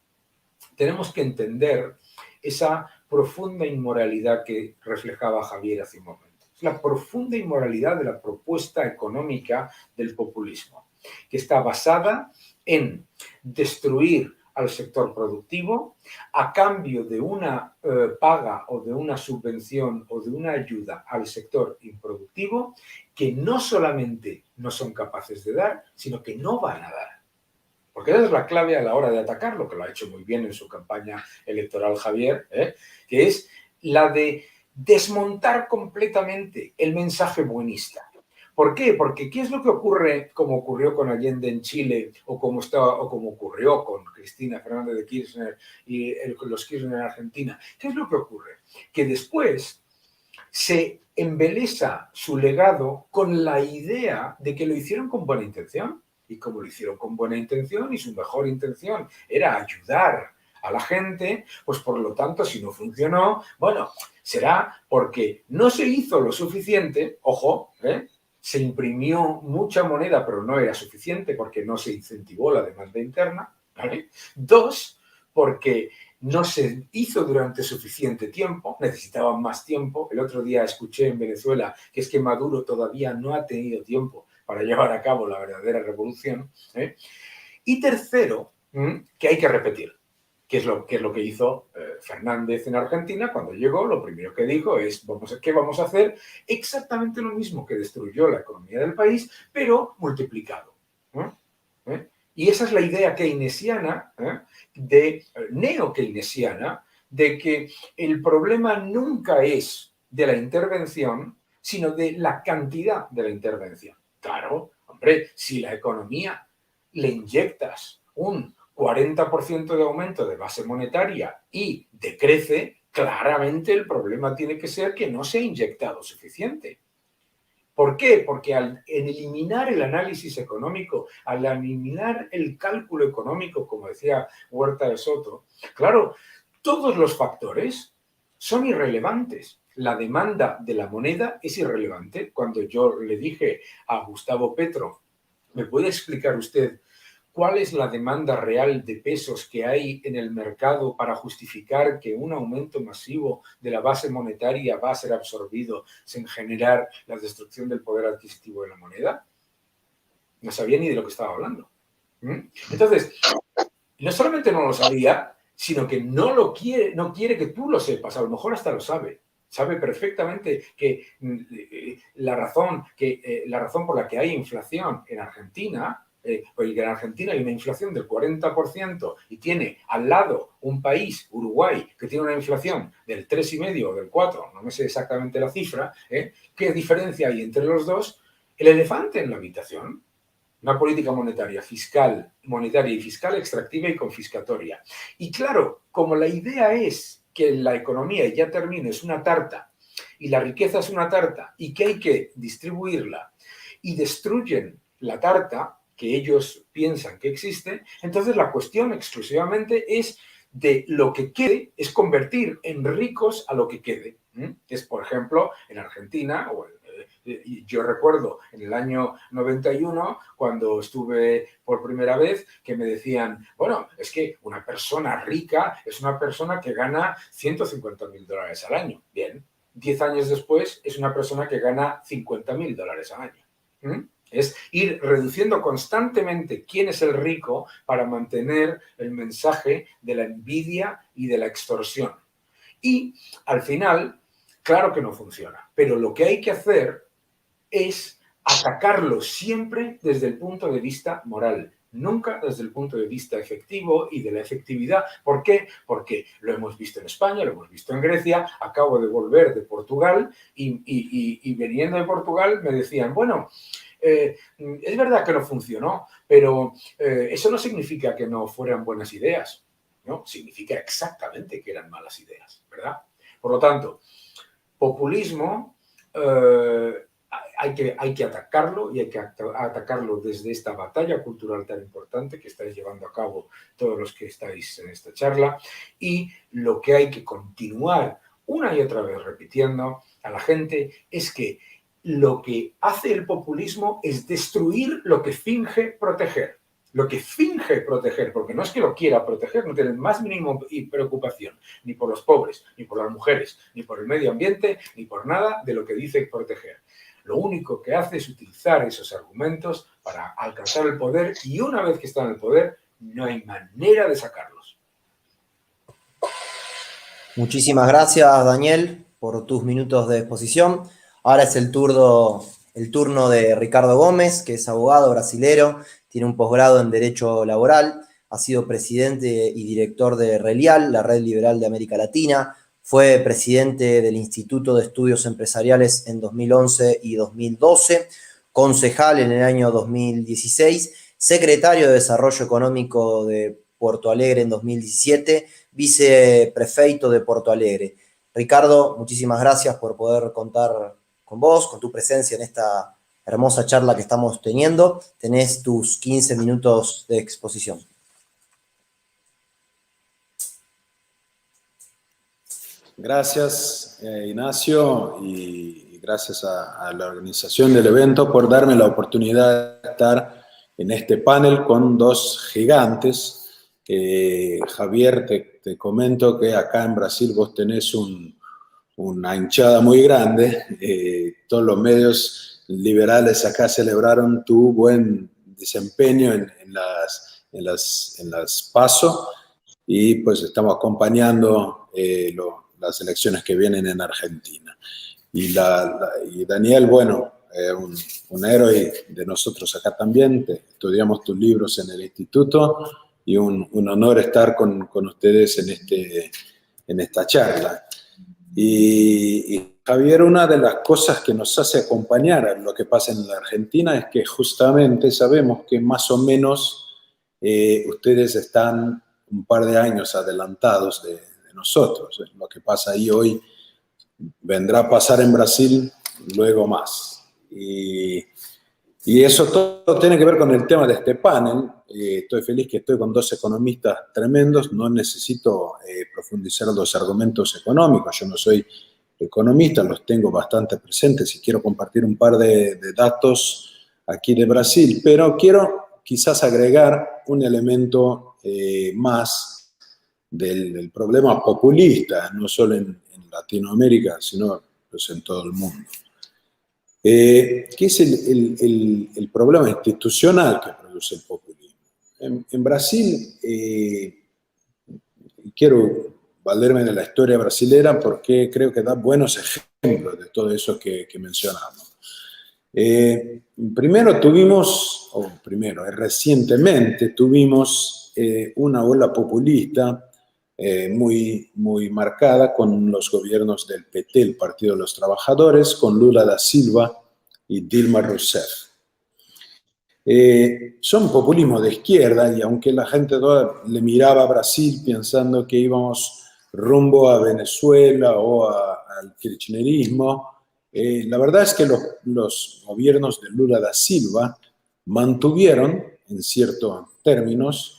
tenemos que entender esa profunda inmoralidad que reflejaba Javier hace un momento. La profunda inmoralidad de la propuesta económica del populismo, que está basada en destruir al sector productivo a cambio de una paga o de una subvención o de una ayuda al sector improductivo que no solamente no son capaces de dar, sino que no van a dar. Porque esa es la clave a la hora de atacarlo, que lo ha hecho muy bien en su campaña electoral Javier, que es la de desmontar completamente el mensaje buenista. ¿Por qué? Porque ¿qué es lo que ocurre, como ocurrió con Allende en Chile o como ocurrió con Cristina Fernández de Kirchner y los Kirchner en Argentina? ¿Qué es lo que ocurre? Que después se embelesa su legado con la idea de que lo hicieron con buena intención. Y como lo hicieron con buena intención y su mejor intención era ayudar a la gente, pues por lo tanto, si no funcionó, bueno, será porque no se hizo lo suficiente, ojo, se imprimió mucha moneda, pero no era suficiente porque no se incentivó la demanda interna, ¿vale? 2, porque no se hizo durante suficiente tiempo, necesitaban más tiempo. El otro día escuché en Venezuela que es que Maduro todavía no ha tenido tiempo para llevar a cabo la verdadera revolución. Y tercero, que hay que repetir, que es lo que hizo Fernández en Argentina cuando llegó. Lo primero que dijo es, ¿qué vamos a hacer? Exactamente lo mismo que destruyó la economía del país, pero multiplicado. Y esa es la idea keynesiana, neo-keynesiana, de que el problema nunca es de la intervención, sino de la cantidad de la intervención. Claro, hombre, si la economía le inyectas un 40% de aumento de base monetaria y decrece, claramente el problema tiene que ser que no se ha inyectado suficiente. ¿Por qué? Porque al eliminar el análisis económico, al eliminar el cálculo económico, como decía Huerta de Soto, claro, todos los factores son irrelevantes. La demanda de la moneda es irrelevante. Cuando yo le dije a Gustavo Petro, ¿me puede explicar usted cuál es la demanda real de pesos que hay en el mercado para justificar que un aumento masivo de la base monetaria va a ser absorbido sin generar la destrucción del poder adquisitivo de la moneda? No sabía ni de lo que estaba hablando. Entonces, no solamente no lo sabía, sino que no quiere que tú lo sepas, a lo mejor hasta lo sabe. Sabe perfectamente que la razón por la que hay inflación en Argentina, porque en Argentina hay una inflación del 40% y tiene al lado un país, Uruguay, que tiene una inflación del 3,5 o del 4, no me sé exactamente la cifra, ¿qué diferencia hay entre los dos? El elefante en la habitación. Una política monetaria y fiscal extractiva y confiscatoria. Y claro, como la idea es que la economía, y ya termino, es una tarta, y la riqueza es una tarta, y que hay que distribuirla, y destruyen la tarta que ellos piensan que existe, entonces la cuestión exclusivamente es de lo que quede, es convertir en ricos a lo que quede. Es, por ejemplo, en Argentina, yo recuerdo en el año 91, cuando estuve por primera vez, que me decían, bueno, es que una persona rica es una persona que gana $150.000 al año. Bien, 10 años después es una persona que gana $50.000 al año. Es ir reduciendo constantemente quién es el rico para mantener el mensaje de la envidia y de la extorsión. Y al final, claro que no funciona, pero lo que hay que hacer es atacarlo siempre desde el punto de vista moral, nunca desde el punto de vista efectivo y de la efectividad. ¿Por qué? Porque lo hemos visto en España, lo hemos visto en Grecia, acabo de volver de Portugal y viniendo de Portugal me decían, bueno, es verdad que no funcionó, pero eso no significa que no fueran buenas ideas, ¿no? Significa exactamente que eran malas ideas, ¿verdad? Por lo tanto, populismo hay que atacarlo y hay que atacarlo desde esta batalla cultural tan importante que estáis llevando a cabo todos los que estáis en esta charla, y lo que hay que continuar una y otra vez repitiendo a la gente es que lo que hace el populismo es destruir lo que finge proteger. Lo que finge proteger, porque no es que lo quiera proteger, no tiene el más mínimo preocupación, ni por los pobres, ni por las mujeres, ni por el medio ambiente, ni por nada de lo que dice proteger. Lo único que hace es utilizar esos argumentos para alcanzar el poder, y una vez que está en el poder, no hay manera de sacarlos. Muchísimas gracias, Daniel, por tus minutos de exposición. Ahora es el turno de Ricardo Gómez, que es abogado brasilero, tiene un posgrado en Derecho Laboral, ha sido presidente y director de RELIAL, la Red Liberal de América Latina, fue presidente del Instituto de Estudios Empresariales en 2011 y 2012, concejal en el año 2016, secretario de Desarrollo Económico de Porto Alegre en 2017, viceprefeito de Porto Alegre. Ricardo, muchísimas gracias por poder contar con vos, con tu presencia en esta hermosa charla que estamos teniendo. Tenés tus 15 minutos de exposición. Gracias, Ignacio, y gracias a la organización del evento por darme la oportunidad de estar en este panel con dos gigantes. Javier, te comento que acá en Brasil vos tenés una hinchada muy grande. Todos los medios liberales acá celebraron tu buen desempeño en las PASO, y pues estamos acompañando las elecciones que vienen en Argentina. Y Daniel, bueno, un héroe de nosotros acá también. Estudiamos tus libros en el instituto y un honor estar con ustedes en esta charla. Y Javier, una de las cosas que nos hace acompañar a lo que pasa en la Argentina es que justamente sabemos que más o menos ustedes están un par de años adelantados de nosotros. Lo que pasa ahí hoy vendrá a pasar en Brasil luego más. Y eso todo tiene que ver con el tema de este panel. Estoy feliz que estoy con dos economistas tremendos. No necesito profundizar los argumentos económicos. Yo no soy economista, los tengo bastante presentes y quiero compartir un par de datos aquí de Brasil. Pero quiero quizás agregar un elemento más del problema populista, no solo en Latinoamérica, sino pues, en todo el mundo. ¿Qué es el problema institucional que produce el populismo? En Brasil, quiero valerme de la historia brasilera porque creo que da buenos ejemplos de todo eso que mencionamos. Recientemente tuvimos una ola populista muy marcada con los gobiernos del PT, el Partido de los Trabajadores, con Lula da Silva y Dilma Rousseff. Son populismo de izquierda y aunque la gente toda le miraba a Brasil pensando que íbamos rumbo a Venezuela o al kirchnerismo, la verdad es que los gobiernos de Lula da Silva mantuvieron, en ciertos términos,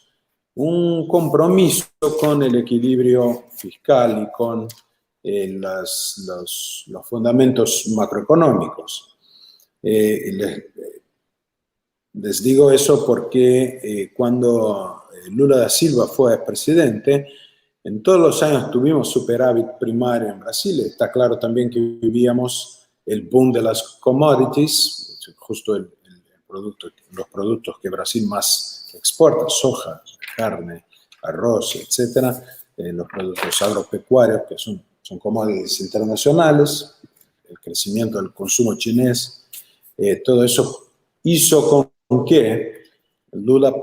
un compromiso con el equilibrio fiscal y con los fundamentos macroeconómicos. Les digo eso porque cuando Lula da Silva fue presidente, en todos los años tuvimos superávit primario en Brasil. Está claro también que vivíamos el boom de las commodities, justo los productos que Brasil más exporta, soja, carne, arroz, etcétera, los productos agropecuarios, que son commodities internacionales, el crecimiento del consumo chinés, todo eso hizo con que Lula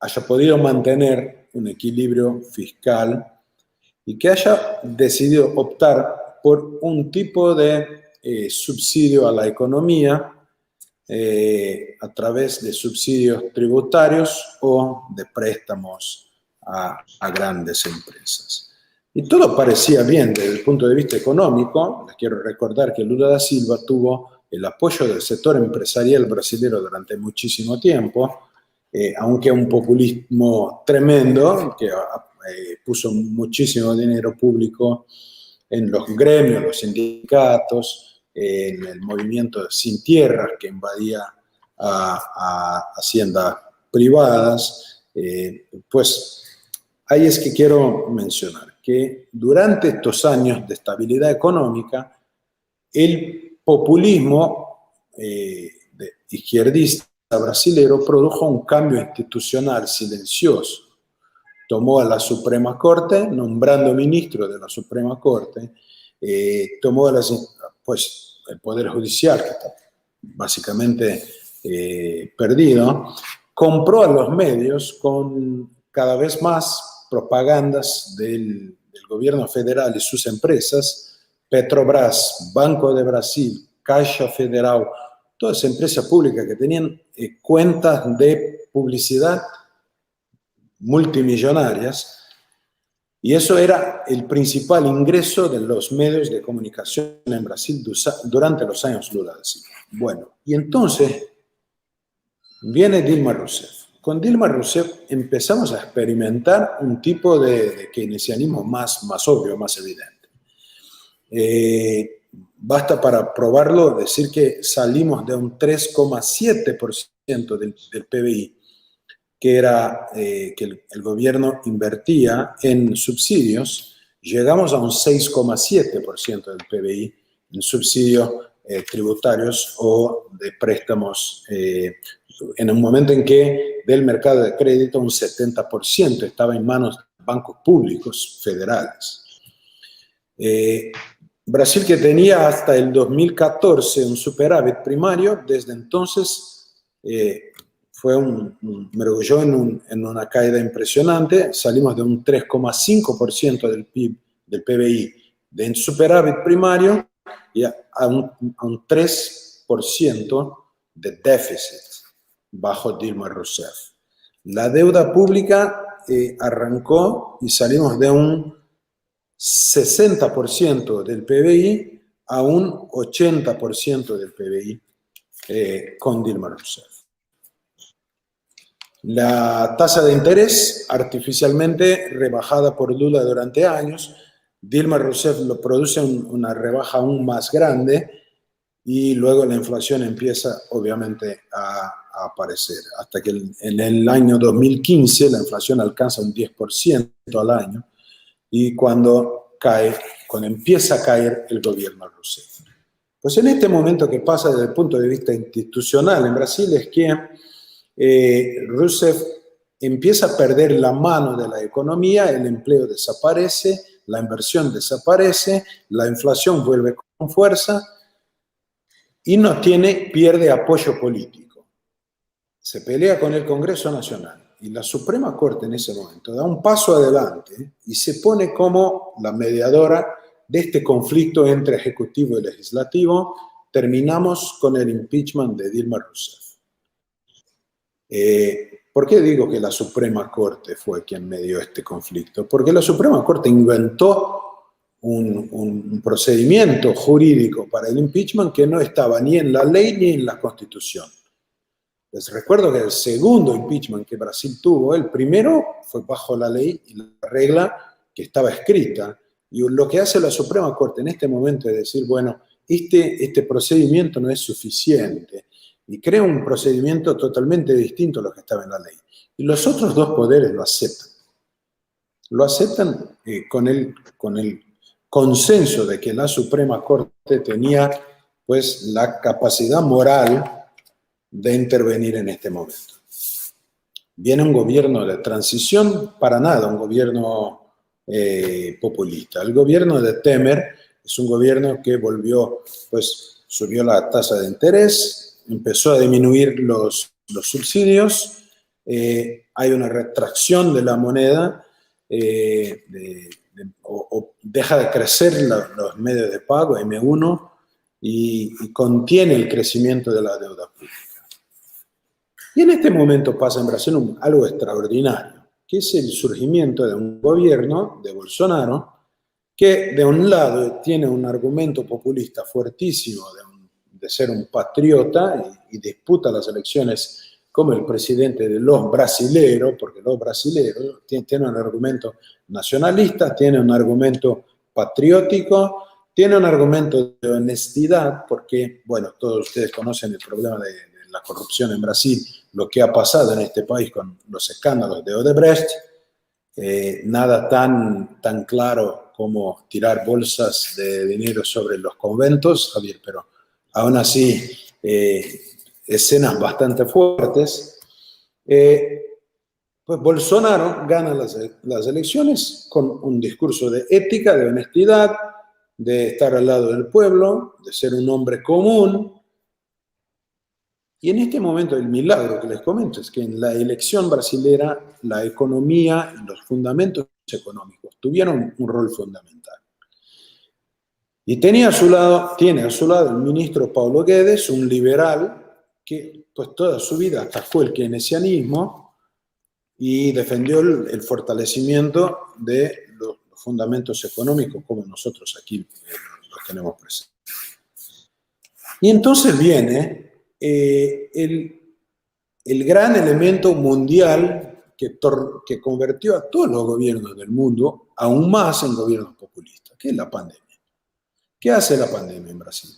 haya podido mantener un equilibrio fiscal y que haya decidido optar por un tipo de subsidio a la economía a través de subsidios tributarios o de préstamos a grandes empresas. Y todo parecía bien desde el punto de vista económico. Les quiero recordar que Lula da Silva tuvo el apoyo del sector empresarial brasileño durante muchísimo tiempo, aunque un populismo tremendo que puso muchísimo dinero público en los gremios, los sindicatos, en el movimiento Sin Tierras que invadía a haciendas privadas. Pues ahí es que quiero mencionar que durante estos años de estabilidad económica, el populismo izquierdista brasilero produjo un cambio institucional silencioso. Tomó a la Suprema Corte, nombrando ministro de la Suprema Corte, tomó el Poder Judicial, que está básicamente perdido, compró a los medios con cada vez más propagandas del gobierno federal y sus empresas, Petrobras, Banco de Brasil, Caixa Federal, todas empresas públicas que tenían cuentas de publicidad multimillonarias, y eso era el principal ingreso de los medios de comunicación en Brasil durante los años Lula da Silva. Bueno, y entonces viene Dilma Rousseff. Con Dilma Rousseff empezamos a experimentar un tipo de keynesianismo más obvio, más evidente. Basta para probarlo decir que salimos de un 3,7% del PBI, que era que el gobierno invertía en subsidios, llegamos a un 6,7% del PBI en subsidios tributarios o de préstamos, en un momento en que del mercado de crédito un 70% estaba en manos de bancos públicos federales. Brasil, que tenía hasta el 2014 un superávit primario, desde entonces mergulló en una caída impresionante. Salimos de un 3,5% del PIB, del PBI, de superávit primario, y a un 3% de déficit bajo Dilma Rousseff. La deuda pública arrancó y salimos de un 60% del PBI a un 80% del PBI con Dilma Rousseff. La tasa de interés artificialmente rebajada por Lula durante años. Dilma Rousseff lo produce una rebaja aún más grande y luego la inflación empieza obviamente a aparecer, hasta que en el año 2015 la inflación alcanza un 10% al año, y cuando empieza a caer el gobierno Rousseff. Pues en este momento que pasa desde el punto de vista institucional en Brasil es que Rousseff empieza a perder la mano de la economía, el empleo desaparece, la inversión desaparece, la inflación vuelve con fuerza y pierde apoyo político. Se pelea con el Congreso Nacional y la Suprema Corte en ese momento da un paso adelante y se pone como la mediadora de este conflicto entre Ejecutivo y Legislativo. Terminamos con el impeachment de Dilma Rousseff. ¿Por qué digo que la Suprema Corte fue quien medió este conflicto? Porque la Suprema Corte inventó un procedimiento jurídico para el impeachment que no estaba ni en la ley ni en la Constitución. Les recuerdo que el segundo impeachment que Brasil tuvo, el primero fue bajo la ley y la regla que estaba escrita. Y lo que hace la Suprema Corte en este momento es decir, bueno, este procedimiento no es suficiente, y crea un procedimiento totalmente distinto a lo que estaba en la ley. Y los otros dos poderes lo aceptan. Lo aceptan con el consenso de que la Suprema Corte tenía pues la capacidad moral de intervenir en este momento. Viene un gobierno de transición, para nada un gobierno populista. El gobierno de Temer es un gobierno que subió la tasa de interés, empezó a disminuir los subsidios, hay una retracción de la moneda, o deja de crecer los medios de pago, M1, y contiene el crecimiento de la deuda pública. Y en este momento pasa en Brasil algo extraordinario, que es el surgimiento de un gobierno de Bolsonaro que de un lado tiene un argumento populista fuertísimo de ser un patriota y disputa las elecciones como el presidente de los brasileros, porque los brasileros tienen un argumento nacionalista, tienen un argumento patriótico, tiene un argumento de honestidad, porque, bueno, todos ustedes conocen el problema de la corrupción en Brasil, lo que ha pasado en este país con los escándalos de Odebrecht, nada tan claro como tirar bolsas de dinero sobre los conventos, Javier, pero aún así escenas bastante fuertes. Pues Bolsonaro gana las elecciones con un discurso de ética, de honestidad, de estar al lado del pueblo, de ser un hombre común. Y en este momento el milagro que les comento es que en la elección brasilera la economía y los fundamentos económicos tuvieron un rol fundamental. Y tiene a su lado el ministro Paulo Guedes, un liberal que pues toda su vida atacó el keynesianismo y defendió el fortalecimiento de los fundamentos económicos como nosotros aquí los tenemos presentes. Y entonces viene el gran elemento mundial que convirtió a todos los gobiernos del mundo aún más en gobiernos populistas, que es la pandemia. ¿Qué hace la pandemia en Brasil?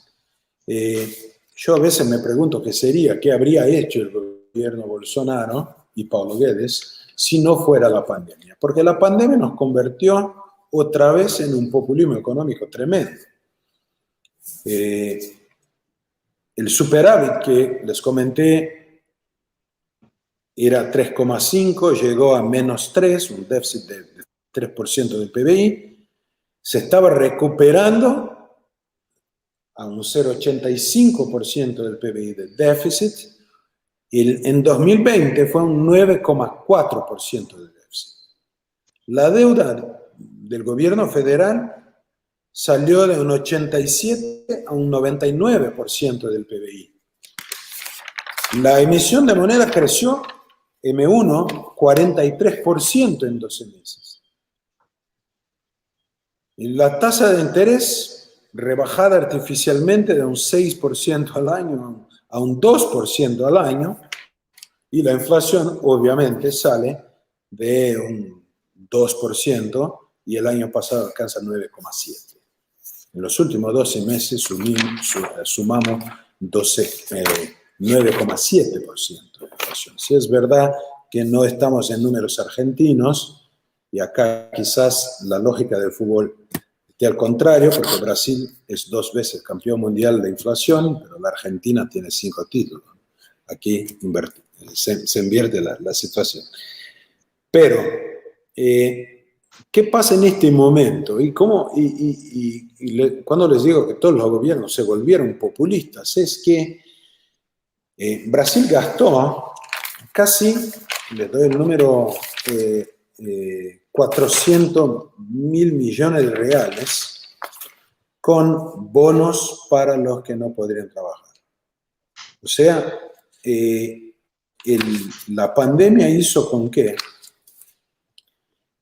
Yo a veces me pregunto qué habría hecho el gobierno Bolsonaro y Paulo Guedes si no fuera la pandemia, porque la pandemia nos convirtió otra vez en un populismo económico tremendo. El superávit que les comenté era 3,5, llegó a menos 3, un déficit de 3% del PBI, se estaba recuperando a un 0,85% del PBI de déficit, y en 2020 fue un 9,4% de déficit. La deuda del gobierno federal salió de un 87 a un 99% del PBI. La emisión de moneda creció M1 43% en 12 meses. Y la tasa de interés rebajada artificialmente de un 6% al año a un 2% al año, y la inflación obviamente sale de un 2% y el año pasado alcanza 9,7%. En los últimos 12 meses sumamos 9,7% de inflación. Si es verdad que no estamos en números argentinos, y acá quizás la lógica del fútbol esté al contrario, porque Brasil es 2 veces campeón mundial de inflación, pero la Argentina tiene 5 títulos. Aquí se invierte la situación. Pero, ¿qué pasa en este momento? Cuando les digo que todos los gobiernos se volvieron populistas, es que Brasil gastó casi, les doy el número, 400 mil millones de reales con bonos para los que no podrían trabajar. O sea, la pandemia hizo con que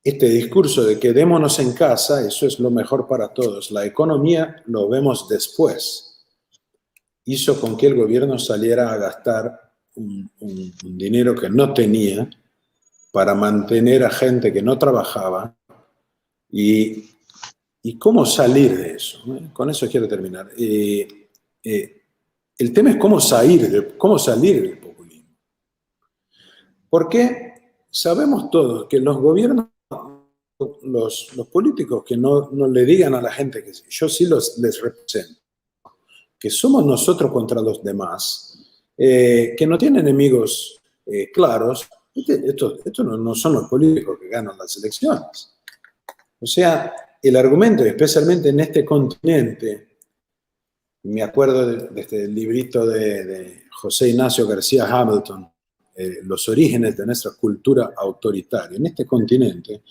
este discurso de quedémonos en casa, eso es lo mejor para todos, la economía lo vemos después, hizo con que el gobierno saliera a gastar un dinero que no tenía para mantener a gente que no trabajaba. ¿Y cómo salir de eso? Con eso quiero terminar. El tema es cómo salir del populismo. Porque sabemos todos que los gobiernos, los políticos que no le digan a la gente que yo sí les represento, que somos nosotros contra los demás, que no tienen enemigos claros, estos no son los políticos que ganan las elecciones. O sea, el argumento, especialmente en este continente, me acuerdo de este librito de José Ignacio García Hamilton, Los orígenes de nuestra cultura autoritaria. En este continente,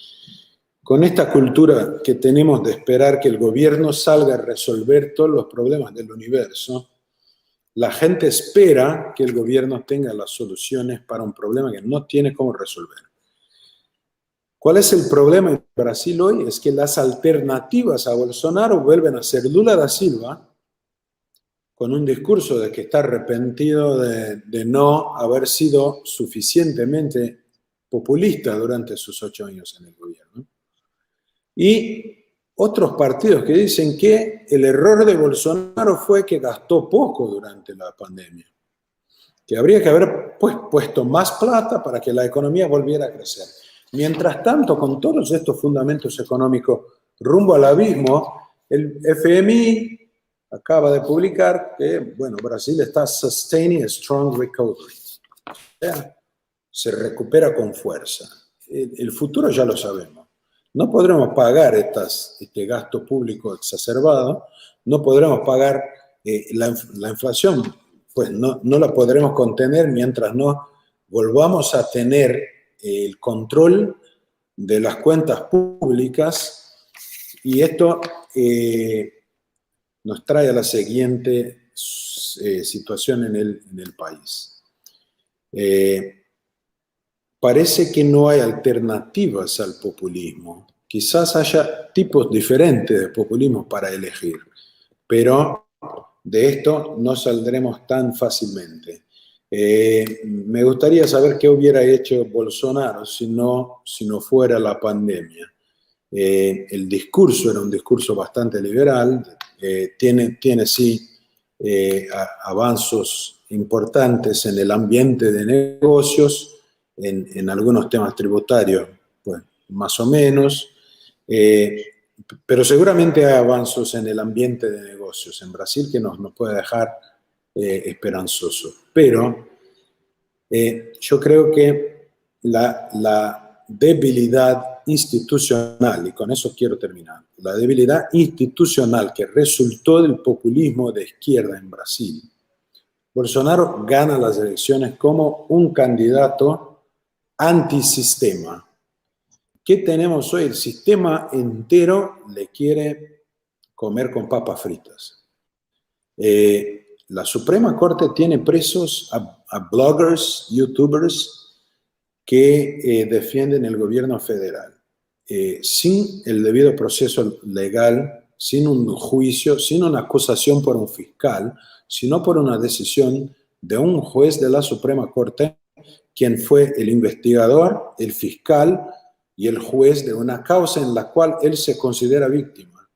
con esta cultura que tenemos de esperar que el gobierno salga a resolver todos los problemas del universo, la gente espera que el gobierno tenga las soluciones para un problema que no tiene cómo resolver. ¿Cuál es el problema en Brasil hoy? Es que las alternativas a Bolsonaro vuelven a ser Lula da Silva, con un discurso de que está arrepentido de no haber sido suficientemente populista durante sus 8 años en el gobierno. Y otros partidos que dicen que el error de Bolsonaro fue que gastó poco durante la pandemia, que habría que haber puesto más plata para que la economía volviera a crecer. Mientras tanto, con todos estos fundamentos económicos rumbo al abismo, el FMI acaba de publicar que, Brasil está sustaining a strong recovery. O sea, se recupera con fuerza. El futuro ya lo sabemos. No podremos pagar este gasto público exacerbado, no podremos pagar la inflación, pues no la podremos contener mientras no volvamos a tener el control de las cuentas públicas, y esto nos trae a la siguiente situación en el país. Parece que no hay alternativas al populismo. Quizás haya tipos diferentes de populismo para elegir, pero de esto no saldremos tan fácilmente. Me gustaría saber qué hubiera hecho Bolsonaro si no fuera la pandemia. El discurso era un discurso bastante liberal, tiene sí avances importantes en el ambiente de negocios, en algunos temas tributarios, pues más o menos, pero seguramente hay avances en el ambiente de negocios en Brasil que nos puede dejar esperanzosos. Pero yo creo que la debilidad institucional, y con eso quiero terminar, la debilidad institucional que resultó del populismo de izquierda en Brasil. Bolsonaro gana las elecciones como un candidato antisistema. ¿Qué tenemos hoy? El sistema entero le quiere comer con papas fritas. La Suprema Corte tiene presos a bloggers, youtubers que defienden el gobierno federal, sin el debido proceso legal, sin un juicio, sin una acusación por un fiscal, sino por una decisión de un juez de la Suprema Corte, quien fue el investigador, el fiscal y el juez de una causa en la cual él se considera víctima.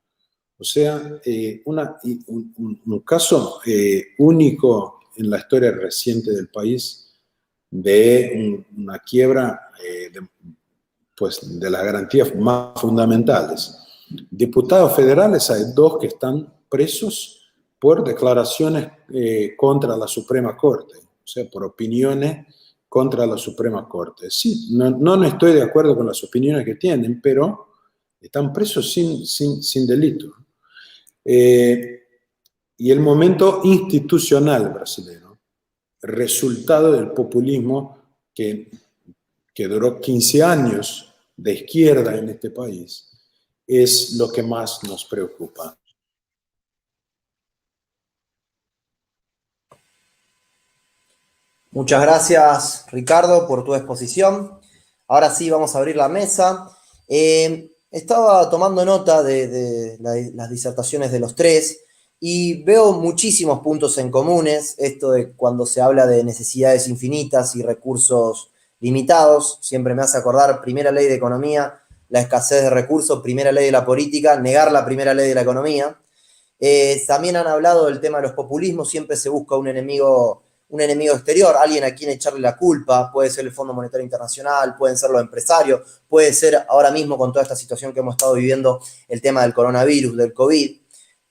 O sea, un caso único en la historia reciente del país de una quiebra de las garantías más fundamentales. Diputados federales, hay 2 que están presos por declaraciones contra la Suprema Corte, o sea, por opiniones contra la Suprema Corte. Sí, no estoy de acuerdo con las opiniones que tienen, pero están presos sin delito. Y el momento institucional brasileño, resultado del populismo que duró 15 años de izquierda en este país, es lo que más nos preocupa. Muchas gracias, Ricardo, por tu exposición. Ahora sí, vamos a abrir la mesa. Estaba tomando nota de las disertaciones de los 3 y veo muchísimos puntos en comunes. Esto de cuando se habla de necesidades infinitas y recursos limitados, siempre me hace acordar primera ley de economía, la escasez de recursos, primera ley de la política, negar la primera ley de la economía. También han hablado del tema de los populismos, siempre se busca un enemigo exterior, alguien a quien echarle la culpa, puede ser el Fondo Monetario Internacional, pueden ser los empresarios, puede ser ahora mismo con toda esta situación que hemos estado viviendo el tema del coronavirus, del COVID.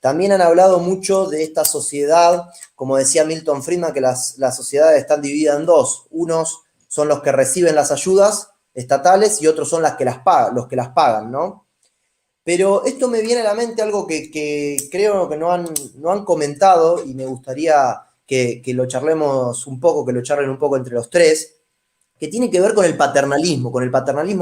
También han hablado mucho de esta sociedad, como decía Milton Friedman, que las sociedades están divididas en 2. Unos son los que reciben las ayudas estatales y otros son los que las pagan, ¿no? Pero esto me viene a la mente algo que creo que no han comentado y me gustaría que lo charlemos un poco, que lo charlen un poco entre los 3, que tiene que ver con el paternalismo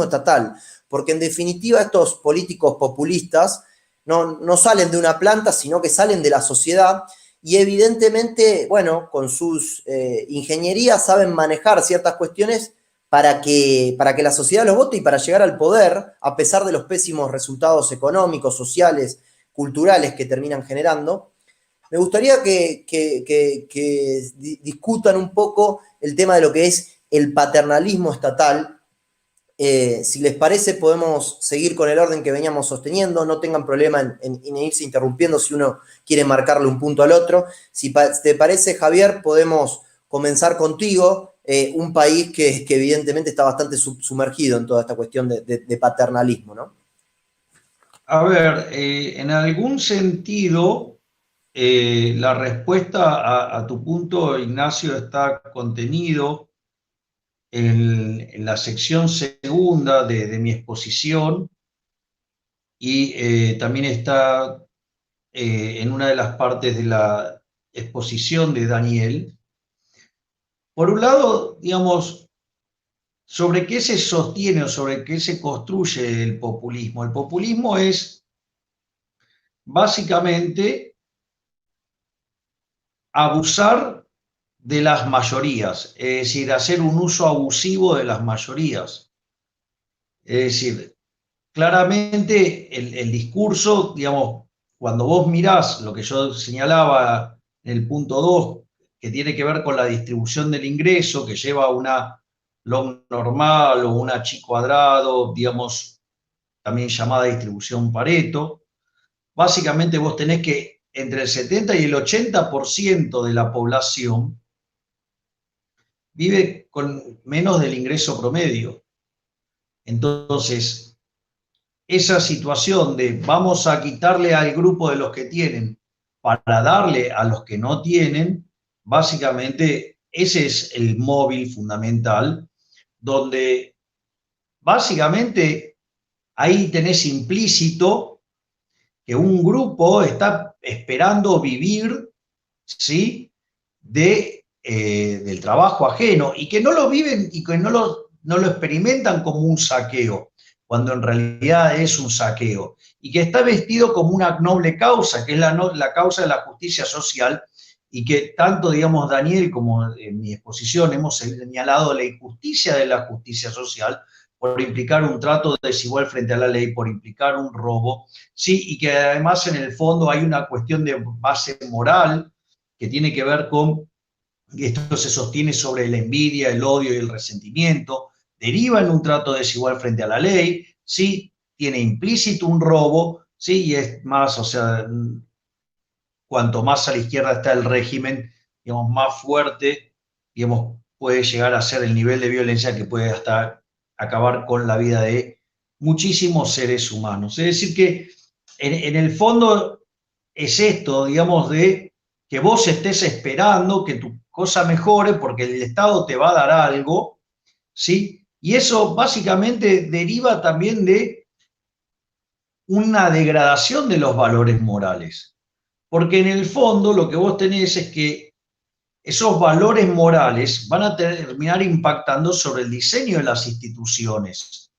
estatal, porque en definitiva estos políticos populistas no salen de una planta, sino que salen de la sociedad y evidentemente, bueno, con sus ingenierías saben manejar ciertas cuestiones para que la sociedad los vote y para llegar al poder, a pesar de los pésimos resultados económicos, sociales, culturales que terminan generando. Me gustaría que discutan un poco el tema de lo que es el paternalismo estatal. Si les parece, podemos seguir con el orden que veníamos sosteniendo. No tengan problema en irse interrumpiendo si uno quiere marcarle un punto al otro. Si te parece, Javier, podemos comenzar contigo, un país que evidentemente está bastante sumergido en toda esta cuestión de paternalismo, ¿no? A ver, en algún sentido... la respuesta a tu punto, Ignacio, está contenido en la sección segunda de mi exposición y también está en una de las partes de la exposición de Daniel. Por un lado, digamos, ¿sobre qué se sostiene o sobre qué se construye el populismo? El populismo es básicamente abusar de las mayorías, es decir, hacer un uso abusivo de las mayorías. Es decir, claramente el discurso, digamos, cuando vos mirás lo que yo señalaba en el punto 2, que tiene que ver con la distribución del ingreso, que lleva a una log normal o una chi cuadrado, digamos, también llamada distribución Pareto, básicamente vos tenés que entre el 70 y el 80% de la población vive con menos del ingreso promedio. Entonces, esa situación de vamos a quitarle al grupo de los que tienen para darle a los que no tienen, básicamente ese es el móvil fundamental, donde básicamente ahí tenés implícito que un grupo está esperando vivir, ¿sí?, del trabajo ajeno, y que no lo viven y que no lo experimentan como un saqueo, cuando en realidad es un saqueo, y que está vestido como una noble causa, que es la causa de la justicia social, y que tanto, digamos, Daniel como en mi exposición hemos señalado la injusticia de la justicia social por implicar un trato desigual frente a la ley, por implicar un robo, sí, y que además en el fondo hay una cuestión de base moral que tiene que ver con, y esto se sostiene sobre la envidia, el odio y el resentimiento, deriva en un trato desigual frente a la ley, sí, tiene implícito un robo, sí, y es más, o sea, cuanto más a la izquierda está el régimen, digamos, más fuerte, digamos, puede llegar a ser el nivel de violencia que puede hasta acabar con la vida de muchísimos seres humanos. Es decir que en el fondo es esto, digamos, de que vos estés esperando que tu cosa mejore porque el Estado te va a dar algo, ¿sí? Y eso básicamente deriva también de una degradación de los valores morales. Porque en el fondo lo que vos tenés es que esos valores morales van a terminar impactando sobre el diseño de las instituciones.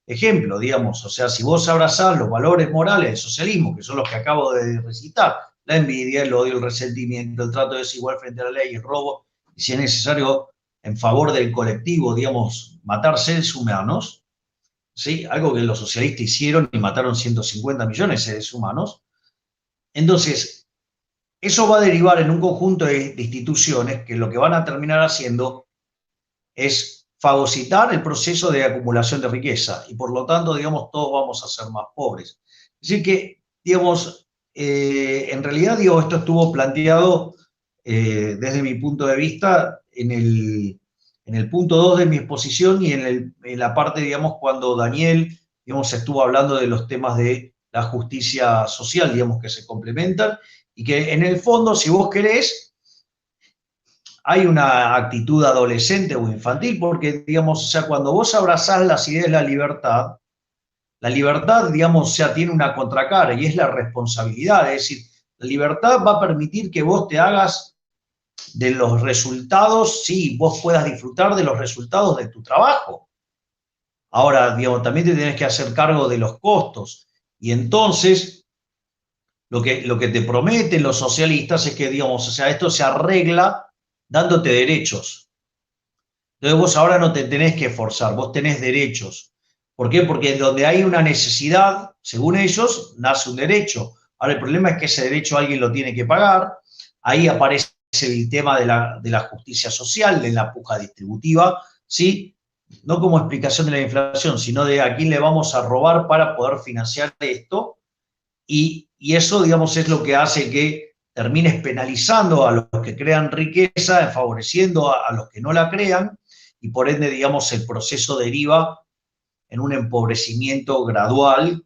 Ejemplo, digamos, o sea, si vos abrazás los valores morales del socialismo, que son los que acabo de recitar, la envidia, el odio, el resentimiento, el trato desigual frente a la ley, el robo, y si es necesario, en favor del colectivo, digamos, matar seres humanos, ¿sí?, algo que los socialistas hicieron y mataron 150 millones de seres humanos. Entonces, eso va a derivar en un conjunto de instituciones que lo que van a terminar haciendo es fagocitar el proceso de acumulación de riqueza y por lo tanto, digamos, todos vamos a ser más pobres. Es decir que, digamos, en realidad, digo, esto estuvo planteado desde mi punto de vista en el punto 2 de mi exposición y en la parte, digamos, cuando Daniel, digamos, estuvo hablando de los temas de la justicia social, digamos, que se complementan y que en el fondo, si vos querés, hay una actitud adolescente o infantil, porque, digamos, o sea, cuando vos abrazás las ideas de la libertad, digamos, o sea, tiene una contracara y es la responsabilidad. Es decir, la libertad va a permitir que vos te hagas de los resultados, sí, vos puedas disfrutar de los resultados de tu trabajo. Ahora, digamos, también te tenés que hacer cargo de los costos. Y entonces, lo que te prometen los socialistas es que, digamos, o sea, esto se arregla dándote derechos. Entonces vos ahora no te tenés que esforzar, vos tenés derechos. ¿Por qué? Porque donde hay una necesidad, según ellos, nace un derecho. Ahora el problema es que ese derecho alguien lo tiene que pagar. Ahí aparece el tema de la justicia social, de la puja distributiva, ¿sí? No como explicación de la inflación, sino de a quién le vamos a robar para poder financiar esto. Y eso, digamos, es lo que hace que termines penalizando a los que crean riqueza, favoreciendo a los que no la crean, y por ende, digamos, el proceso deriva en un empobrecimiento gradual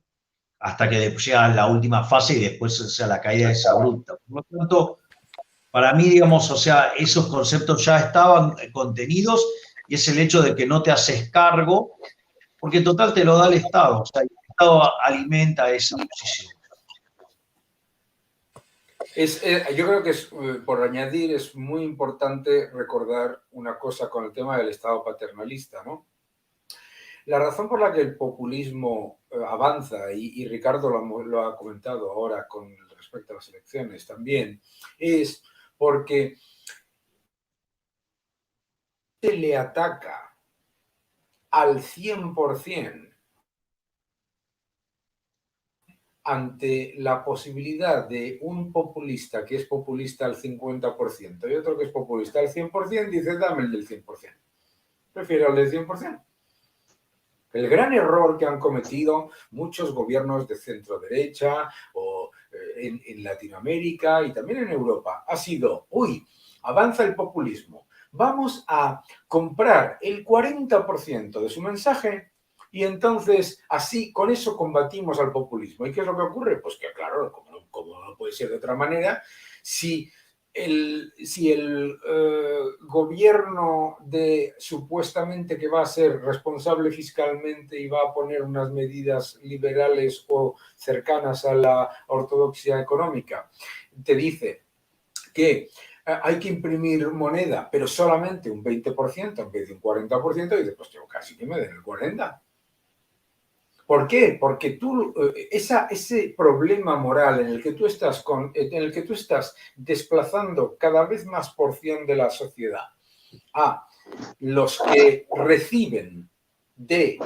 hasta que llega a la última fase y después, o sea, la caída es abrupta. Por lo tanto, para mí, digamos, o sea, esos conceptos ya estaban contenidos y es el hecho de que no te haces cargo, porque en total te lo da el Estado, o sea, el Estado alimenta esa posición. Yo creo que por añadir, es muy importante recordar una cosa con el tema del Estado paternalista, ¿no? La razón por la que el populismo avanza, y Ricardo lo ha comentado ahora con respecto a las elecciones también, es porque se le ataca al 100% ante la posibilidad de un populista que es populista al 50% y otro que es populista al 100%, dice, dame el del 100%. Prefiero el del 100%. El gran error que han cometido muchos gobiernos de centro derecha o en Latinoamérica y también en Europa ha sido, avanza el populismo, vamos a comprar el 40% de su mensaje y entonces así con eso combatimos al populismo. ¿Y qué es lo que ocurre? Pues que claro, como no puede ser de otra manera, si si el gobierno supuestamente que va a ser responsable fiscalmente y va a poner unas medidas liberales o cercanas a la ortodoxia económica, te dice que hay que imprimir moneda, pero solamente un 20% en vez de un 40%, y dices, pues yo casi que me den el 40%. ¿Por qué? Porque ese problema moral en el que tú estás desplazando cada vez más porción de la sociedad a los que reciben de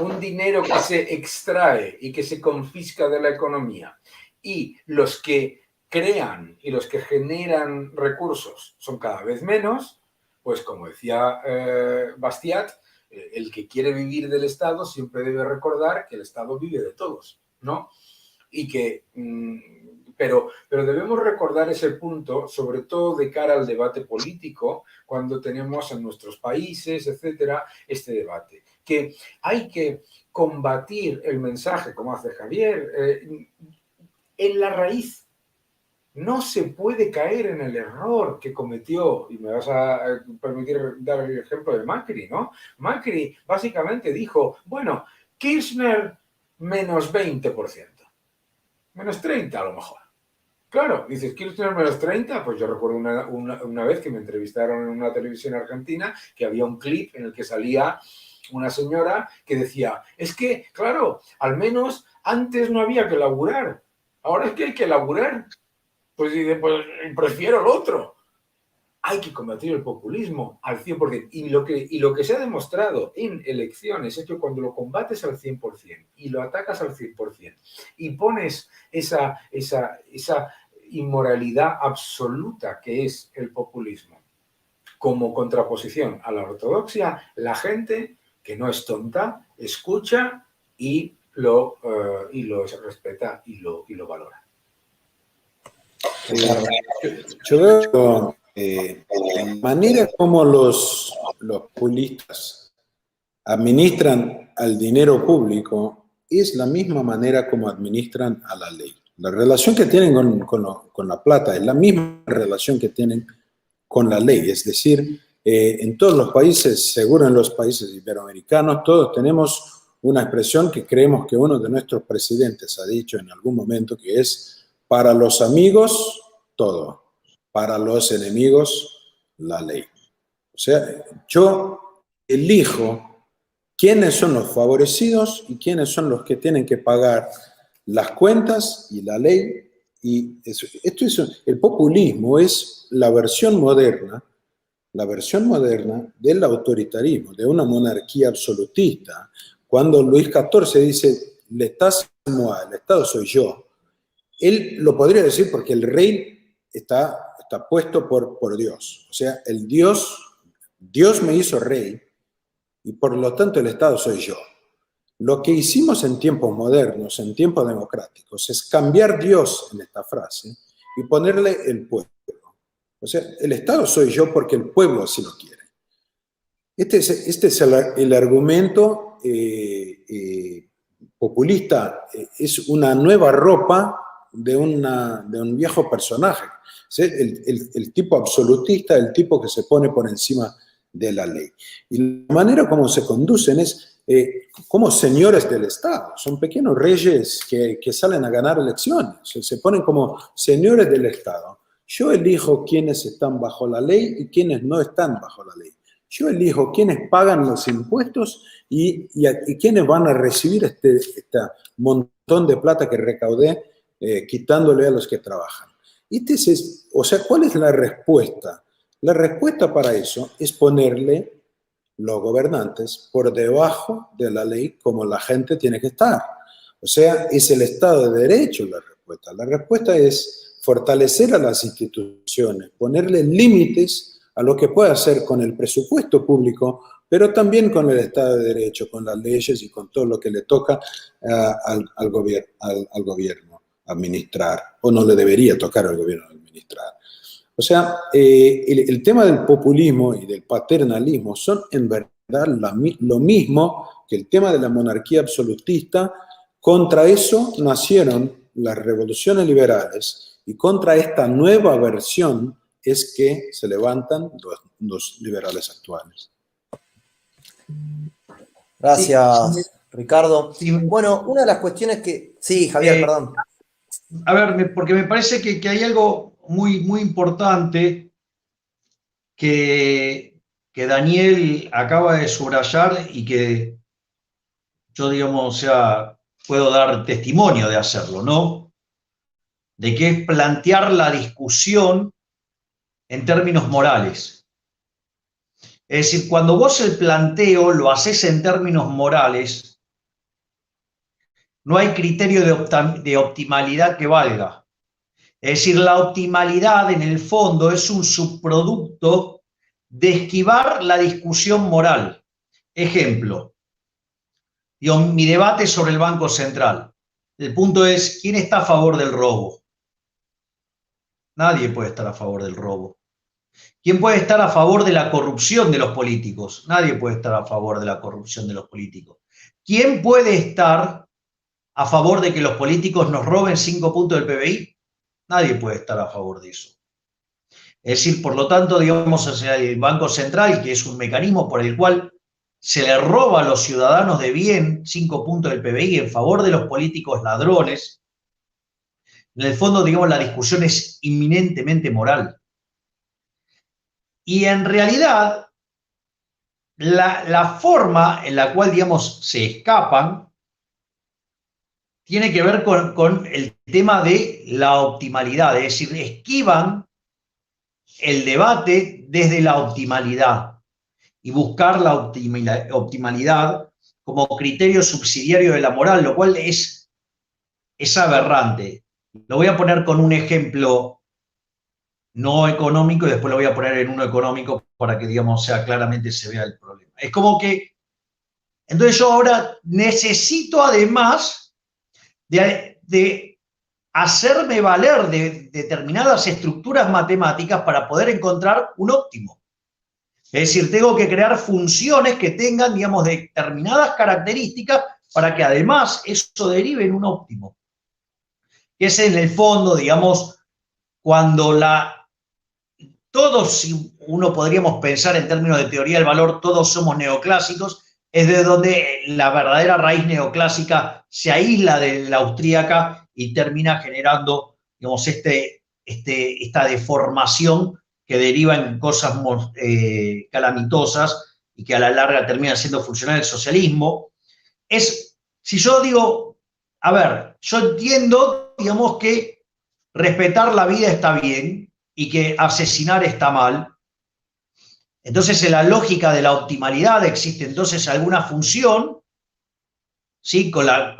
un dinero que se extrae y que se confisca de la economía, y los que crean y los que generan recursos son cada vez menos, pues como decía Bastiat, el que quiere vivir del Estado siempre debe recordar que el Estado vive de todos, ¿no? Y que, pero debemos recordar ese punto, sobre todo de cara al debate político, cuando tenemos en nuestros países, etcétera, este debate. Que hay que combatir el mensaje, como hace Javier, en la raíz. No se puede caer en el error que cometió, y me vas a permitir dar el ejemplo de Macri, ¿no? Macri básicamente dijo, bueno, Kirchner menos 20%, menos 30% a lo mejor. Claro, dices, Kirchner menos 30%, pues yo recuerdo una vez que me entrevistaron en una televisión argentina que había un clip en el que salía una señora que decía, es que, claro, al menos antes no había que laburar, ahora es que hay que laburar. Pues dice, pues prefiero el otro. Hay que combatir el populismo al 100%. Y lo que se ha demostrado en elecciones es que cuando lo combates al 100% y lo atacas al 100% y pones esa inmoralidad absoluta que es el populismo como contraposición a la ortodoxia, la gente, que no es tonta, escucha y lo respeta y lo valora. Yo veo la manera como los populistas administran al dinero público es la misma manera como administran a la ley. La relación que tienen con la plata es la misma relación que tienen con la ley. Es decir, en todos los países, seguro en los países iberoamericanos, todos tenemos una expresión que creemos que uno de nuestros presidentes ha dicho en algún momento, que es: para los amigos, todo. Para los enemigos, la ley. O sea, yo elijo quiénes son los favorecidos y quiénes son los que tienen que pagar las cuentas y la ley. Y el populismo es la versión moderna del autoritarismo, de una monarquía absolutista. Cuando Luis XIV dice, l'État c'est moi, el Estado soy yo, él lo podría decir porque el rey está puesto por Dios. O sea, Dios me hizo rey y por lo tanto el Estado soy yo. Lo que hicimos en tiempos modernos, en tiempos democráticos, es cambiar Dios en esta frase y ponerle el pueblo. O sea, el Estado soy yo porque el pueblo así lo quiere. Este es el argumento populista. Es una nueva ropa de un viejo personaje. ¿Sí? El tipo absolutista, el tipo que se pone por encima de la ley. Y la manera como se conducen es como señores del Estado. Son pequeños reyes que salen a ganar elecciones. Se ponen como señores del Estado. Yo elijo quiénes están bajo la ley y quiénes no están bajo la ley. Yo elijo quiénes pagan los impuestos y quiénes van a recibir este montón de plata que recaudé quitándole a los que trabajan. O sea, ¿cuál es la respuesta? La respuesta para eso es ponerle los gobernantes por debajo de la ley como la gente tiene que estar. O sea, es el Estado de Derecho la respuesta. La respuesta es fortalecer a las instituciones, ponerle límites a lo que puede hacer con el presupuesto público, pero también con el Estado de Derecho, con las leyes y con todo lo que le toca al gobierno administrar, o no le debería tocar al gobierno administrar. O sea, el tema del populismo y del paternalismo son en verdad lo mismo que el tema de la monarquía absolutista. Contra eso nacieron las revoluciones liberales Y contra esta nueva versión es que se levantan los liberales actuales. Gracias, Sí. Ricardo. Sí. Bueno, una de las cuestiones que... Sí, Javier, perdón. A ver, porque me parece que hay algo muy, muy importante que Daniel acaba de subrayar y que yo, digamos, o sea, puedo dar testimonio de hacerlo, ¿no? De que es plantear la discusión en términos morales. Es decir, cuando vos el planteo lo haces en términos morales, no hay criterio de optimalidad que valga. Es decir, la optimalidad en el fondo es un subproducto de esquivar la discusión moral. Ejemplo, mi debate sobre el Banco Central. El punto es, ¿quién está a favor del robo? Nadie puede estar a favor del robo. ¿Quién puede estar a favor de la corrupción de los políticos? Nadie puede estar a favor de la corrupción de los políticos. ¿Quién puede estar a favor de que los políticos nos roben 5 puntos del PBI? Nadie puede estar a favor de eso. Es decir, por lo tanto, digamos, hacia el Banco Central, que es un mecanismo por el cual se le roba a los ciudadanos de bien 5 puntos del PBI en favor de los políticos ladrones, en el fondo, digamos, la discusión es inminentemente moral. Y en realidad, la forma en la cual, digamos, se escapan tiene que ver con el tema de la optimalidad, es decir, esquivan el debate desde la optimalidad y buscar la optimalidad como criterio subsidiario de la moral, lo cual es aberrante. Lo voy a poner con un ejemplo no económico y después lo voy a poner en uno económico para que, digamos, sea claramente se vea el problema. Es como que, entonces yo ahora necesito además de hacerme valer de determinadas estructuras matemáticas para poder encontrar un óptimo. Es decir, tengo que crear funciones que tengan, digamos, determinadas características para que además eso derive en un óptimo. Que es en el fondo, digamos, cuando todos, si uno podríamos pensar en términos de teoría del valor, todos somos neoclásicos, es de donde la verdadera raíz neoclásica se aísla de la austríaca y termina generando, digamos, esta deformación que deriva en cosas calamitosas y que a la larga termina siendo funcional el socialismo. Si yo digo, a ver, yo entiendo, digamos, que respetar la vida está bien y que asesinar está mal. Entonces, en la lógica de la optimalidad existe entonces alguna función, ¿sí? con la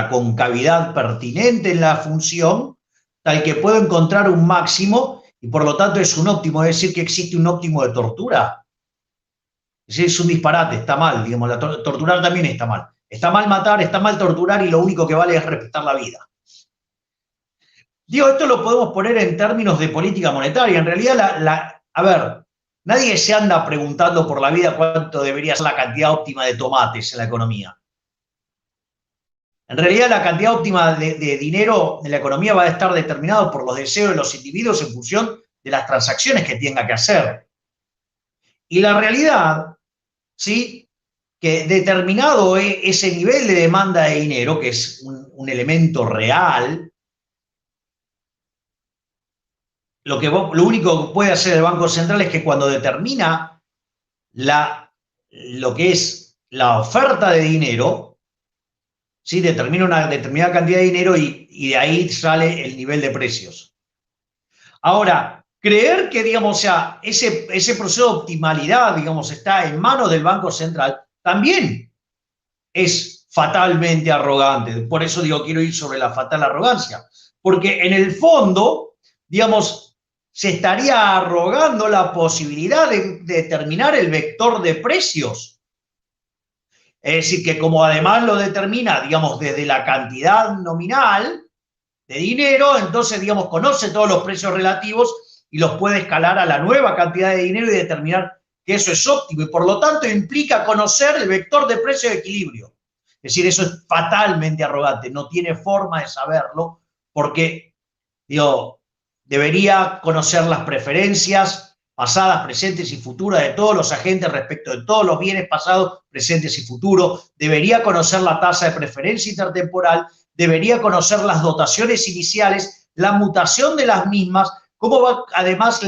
concavidad pertinente en la función, tal que puedo encontrar un máximo y por lo tanto es un óptimo, es decir, que existe un óptimo de tortura. Es decir, es un disparate, está mal, digamos, torturar también está mal. Está mal matar, está mal torturar y lo único que vale es respetar la vida. Digo, esto lo podemos poner en términos de política monetaria. En realidad, a ver, nadie se anda preguntando por la vida cuánto debería ser la cantidad óptima de tomates en la economía. En realidad, la cantidad óptima de dinero en la economía va a estar determinada por los deseos de los individuos en función de las transacciones que tenga que hacer. Y la realidad, ¿sí?, que determinado ese nivel de demanda de dinero, que es un elemento real, lo único que puede hacer el Banco Central es que cuando determina lo que es la oferta de dinero, ¿sí?, determina una determinada cantidad de dinero y de ahí sale el nivel de precios. Ahora, creer que, digamos, o sea, ese proceso de optimalidad, digamos, está en manos del Banco Central, también es fatalmente arrogante. Por eso digo, quiero ir sobre la fatal arrogancia. Porque en el fondo, digamos, se estaría arrogando la posibilidad de determinar el vector de precios. Es decir, que como además lo determina, digamos, desde la cantidad nominal de dinero, entonces, digamos, conoce todos los precios relativos y los puede escalar a la nueva cantidad de dinero y determinar que eso es óptimo. Y por lo tanto implica conocer el vector de precio de equilibrio. Es decir, eso es fatalmente arrogante, no tiene forma de saberlo, porque Digo, debería conocer las preferencias pasadas, presentes y futuras de todos los agentes respecto de todos los bienes pasados, presentes y futuros, debería conocer la tasa de preferencia intertemporal, debería conocer las dotaciones iniciales, la mutación de las mismas, cómo va además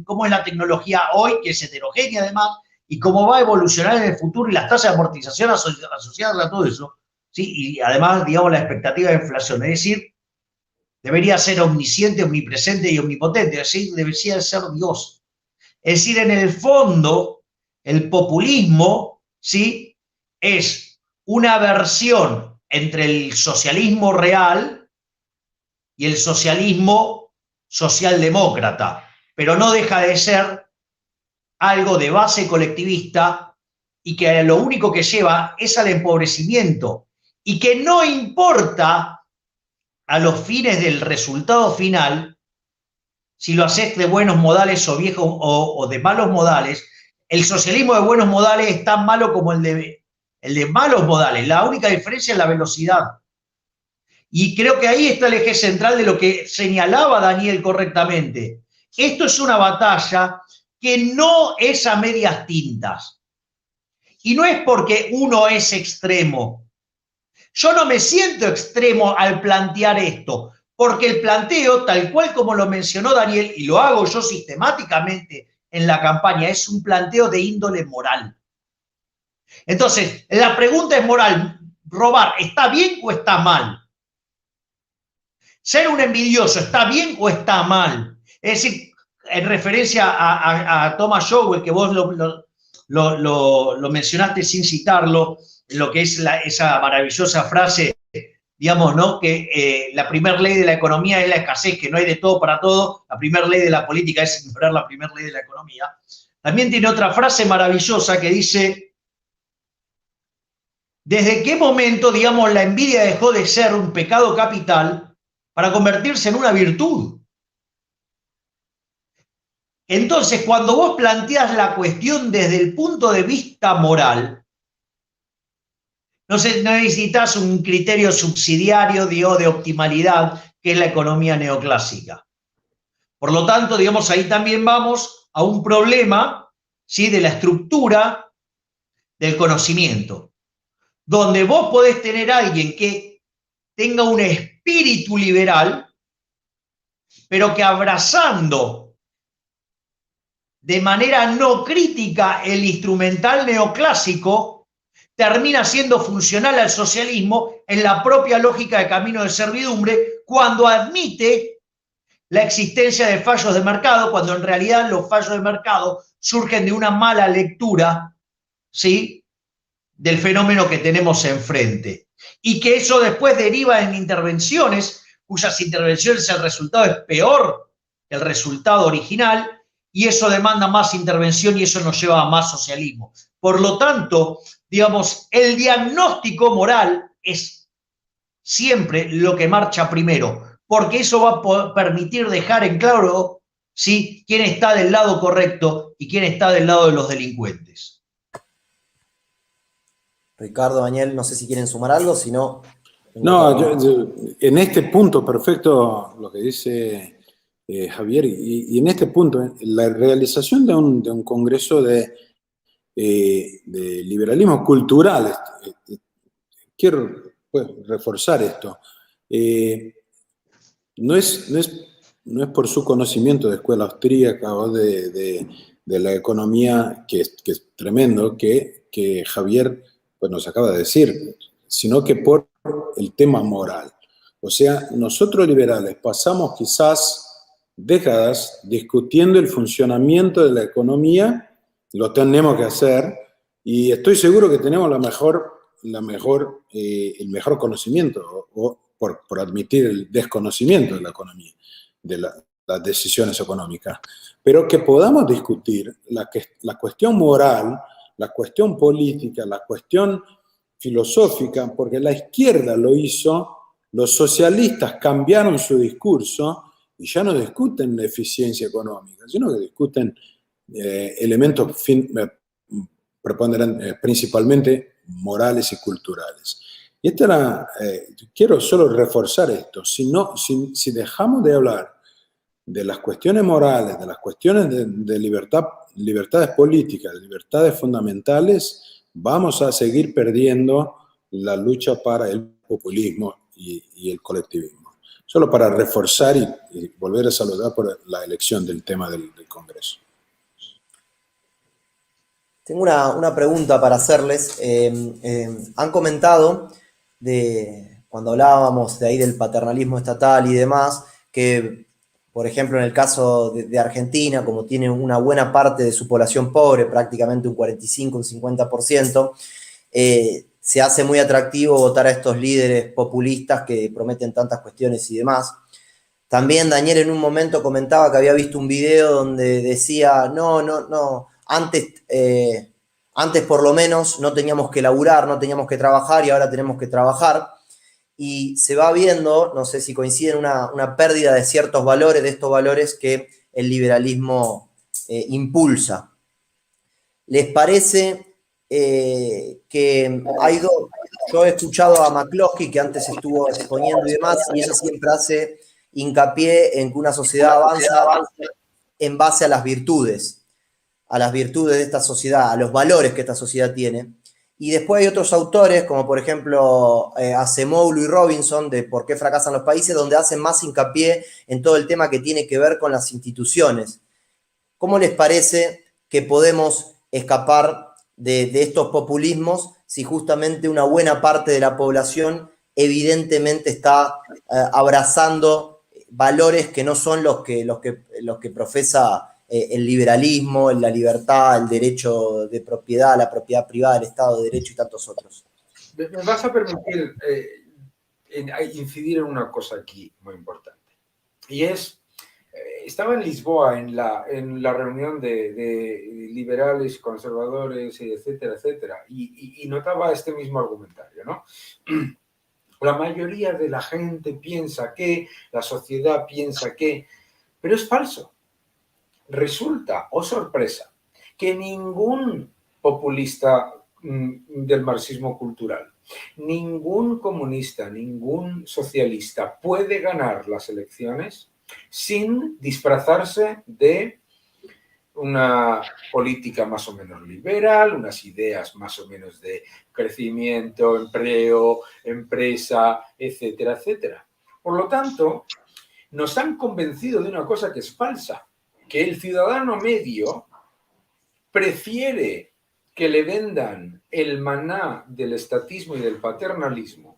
cómo es la tecnología hoy, que es heterogénea además, y cómo va a evolucionar en el futuro y las tasas de amortización asociadas a todo eso, ¿sí? Y además, digamos, la expectativa de inflación. Es decir, debería ser omnisciente, omnipresente y omnipotente, es decir, debería ser Dios. Es decir, en el fondo, el populismo, ¿sí?, es una versión entre el socialismo real y el socialismo socialdemócrata, pero no deja de ser algo de base colectivista y que lo único que lleva es al empobrecimiento y que no importa a los fines del resultado final, si lo haces de buenos modales o viejos o de malos modales. El socialismo de buenos modales es tan malo como el de malos modales. La única diferencia es la velocidad. Y creo que ahí está el eje central de lo que señalaba Daniel correctamente. Esto es una batalla que no es a medias tintas. Y no es porque uno es extremo. Yo no me siento extremo al plantear esto, porque el planteo, tal cual como lo mencionó Daniel, y lo hago yo sistemáticamente en la campaña, es un planteo de índole moral. Entonces, la pregunta es moral. ¿Robar está bien o está mal? ¿Ser un envidioso está bien o está mal? Es decir, en referencia a Thomas Sowell, que vos lo mencionaste sin citarlo, lo que es esa maravillosa frase, digamos, ¿no?, que la primera ley de la economía es la escasez, que no hay de todo para todo. La primera ley de la política es ignorar la primera ley de la economía. También tiene otra frase maravillosa que dice: ¿desde qué momento, digamos, la envidia dejó de ser un pecado capital para convertirse en una virtud? Entonces, cuando vos planteas la cuestión desde el punto de vista moral, no necesitas un criterio subsidiario de optimalidad, que es la economía neoclásica. Por lo tanto, digamos, ahí también vamos a un problema, ¿sí?, de la estructura del conocimiento, donde vos podés tener a alguien que tenga un espíritu liberal, pero que abrazando de manera no crítica el instrumental neoclásico, termina siendo funcional al socialismo en la propia lógica de camino de servidumbre, cuando admite la existencia de fallos de mercado, cuando en realidad los fallos de mercado surgen de una mala lectura, ¿sí?, del fenómeno que tenemos enfrente. Y que eso después deriva en intervenciones, cuyas intervenciones el resultado es peor que el resultado original, y eso demanda más intervención y eso nos lleva a más socialismo. Por lo tanto, digamos, el diagnóstico moral es siempre lo que marcha primero, porque eso va a permitir dejar en claro, ¿sí?, quién está del lado correcto y quién está del lado de los delincuentes. Ricardo, Daniel, no sé si quieren sumar algo, si no... No, yo, en este punto, perfecto lo que dice Javier, y en este punto, la realización de un congreso de liberalismo cultural, quiero reforzar esto, no es por su conocimiento de escuela austríaca o de la economía, que es tremendo, que Javier pues, nos acaba de decir, sino que por el tema moral. O sea, nosotros liberales pasamos quizás décadas discutiendo el funcionamiento de la economía, lo tenemos que hacer, y estoy seguro que tenemos el mejor conocimiento, o por admitir el desconocimiento de la economía, de las decisiones económicas, pero que podamos discutir la cuestión moral, la cuestión política, la cuestión filosófica, porque la izquierda lo hizo, los socialistas cambiaron su discurso y ya no discuten la eficiencia económica, sino que discuten elementos principalmente morales y culturales. Y quiero solo reforzar esto. Si dejamos de hablar de las cuestiones morales, de las cuestiones de libertades políticas, de libertades fundamentales, vamos a seguir perdiendo la lucha para el populismo y el colectivismo. Solo para reforzar y volver a saludar por la elección del tema del Congreso. Tengo una pregunta para hacerles. Han comentado, cuando hablábamos de ahí del paternalismo estatal y demás, que, por ejemplo, en el caso de Argentina, como tiene una buena parte de su población pobre, prácticamente un 45, un 50%, se hace muy atractivo votar a estos líderes populistas que prometen tantas cuestiones y demás. También Daniel en un momento comentaba que había visto un video donde decía, no, antes por lo menos no teníamos que laburar, no teníamos que trabajar y ahora tenemos que trabajar. Y se va viendo, no sé si coinciden, una pérdida de ciertos valores, de estos valores que el liberalismo impulsa. ¿Les parece que hay dos? Yo he escuchado a McCloskey, que antes estuvo exponiendo y demás, y ella siempre hace hincapié en que una sociedad avanza en base a las virtudes de esta sociedad, a los valores que esta sociedad tiene. Y después hay otros autores, como por ejemplo Acemoglu y Robinson, de Por qué fracasan los países, donde hacen más hincapié en todo el tema que tiene que ver con las instituciones. ¿Cómo les parece que podemos escapar de estos populismos si justamente una buena parte de la población evidentemente está abrazando valores que no son los que profesa el liberalismo, la libertad, el derecho de propiedad, la propiedad privada, el Estado de Derecho y tantos otros? Me vas a permitir incidir en una cosa aquí muy importante. Y es, estaba en Lisboa en la reunión de liberales, conservadores, etcétera, etcétera, y notaba este mismo argumentario, ¿no? La mayoría de la gente piensa que, la sociedad piensa que, pero es falso. Resulta, oh sorpresa, que ningún populista del marxismo cultural, ningún comunista, ningún socialista puede ganar las elecciones sin disfrazarse de una política más o menos liberal, unas ideas más o menos de crecimiento, empleo, empresa, etcétera, etcétera. Por lo tanto, nos han convencido de una cosa que es falsa, que el ciudadano medio prefiere que le vendan el maná del estatismo y del paternalismo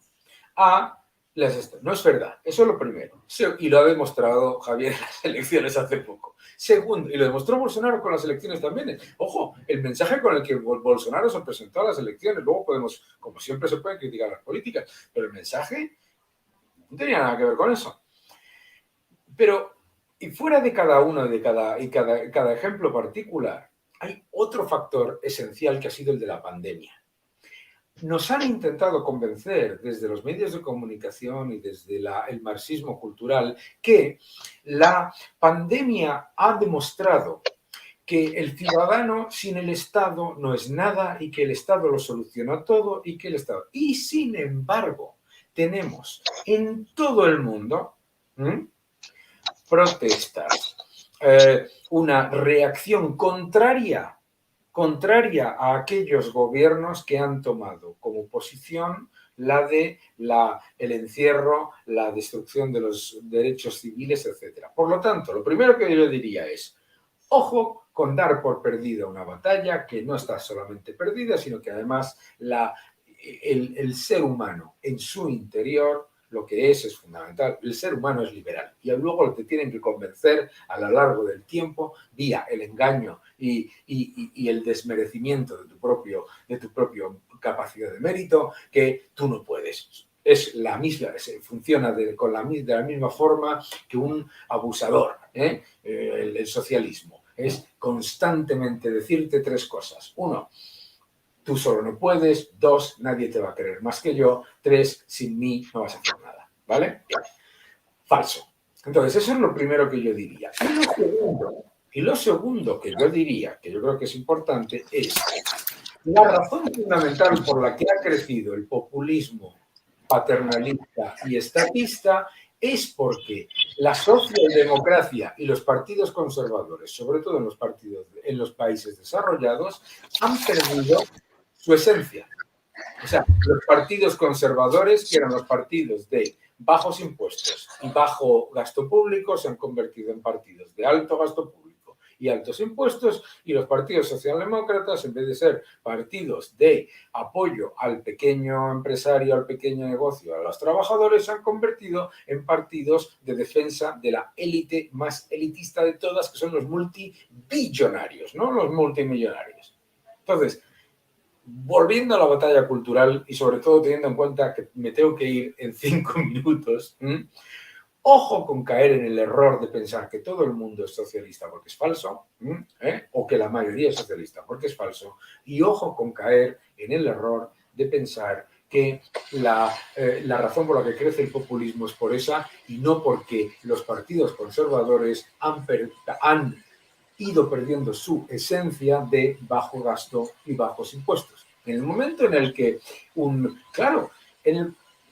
a las... No es verdad, eso es lo primero. Y lo ha demostrado Javier en las elecciones hace poco. Segundo, y lo demostró Bolsonaro con las elecciones también. Ojo, el mensaje con el que Bolsonaro se presentó a las elecciones, luego podemos, como siempre se pueden criticar las políticas, pero el mensaje no tenía nada que ver con eso. Pero, y fuera de cada uno de cada ejemplo particular, hay otro factor esencial que ha sido el de la pandemia. Nos han intentado convencer desde los medios de comunicación y desde el marxismo cultural que la pandemia ha demostrado que el ciudadano sin el Estado no es nada y que el Estado lo soluciona todo y que el Estado... Y sin embargo, tenemos en todo el mundo protestas, una reacción contraria a aquellos gobiernos que han tomado como posición la de el encierro, la destrucción de los derechos civiles, etc. Por lo tanto, lo primero que yo diría es, ojo con dar por perdida una batalla que no está solamente perdida, sino que además el ser humano en su interior lo que es fundamental. El ser humano es liberal y luego lo que tienen que convencer a lo largo del tiempo vía el engaño y el desmerecimiento de tu propio capacidad de mérito que tú no puedes. Es la misma, funciona de la misma forma que un abusador, el socialismo. Es constantemente decirte tres cosas. Uno, tú solo no puedes. Dos, nadie te va a querer más que yo. Tres, sin mí no vas a hacer nada. ¿Vale? Falso. Entonces, eso es lo primero que yo diría. Y lo segundo que yo diría, que yo creo que es importante, es la razón fundamental por la que ha crecido el populismo paternalista y estatista, es porque la socialdemocracia y los partidos conservadores, sobre todo en los países desarrollados, han perdido su esencia. O sea, los partidos conservadores, que eran los partidos de bajos impuestos y bajo gasto público, se han convertido en partidos de alto gasto público y altos impuestos, y los partidos socialdemócratas, en vez de ser partidos de apoyo al pequeño empresario, al pequeño negocio, a los trabajadores, se han convertido en partidos de defensa de la élite más elitista de todas, que son los multibillonarios, no los multimillonarios. Entonces, volviendo a la batalla cultural, y sobre todo teniendo en cuenta que me tengo que ir en 5 minutos, ojo con caer en el error de pensar que todo el mundo es socialista porque es falso, o que la mayoría es socialista porque es falso, y ojo con caer en el error de pensar que la razón por la que crece el populismo es por esa y no porque los partidos conservadores han ido perdiendo su esencia de bajo gasto y bajos impuestos. En el momento en el que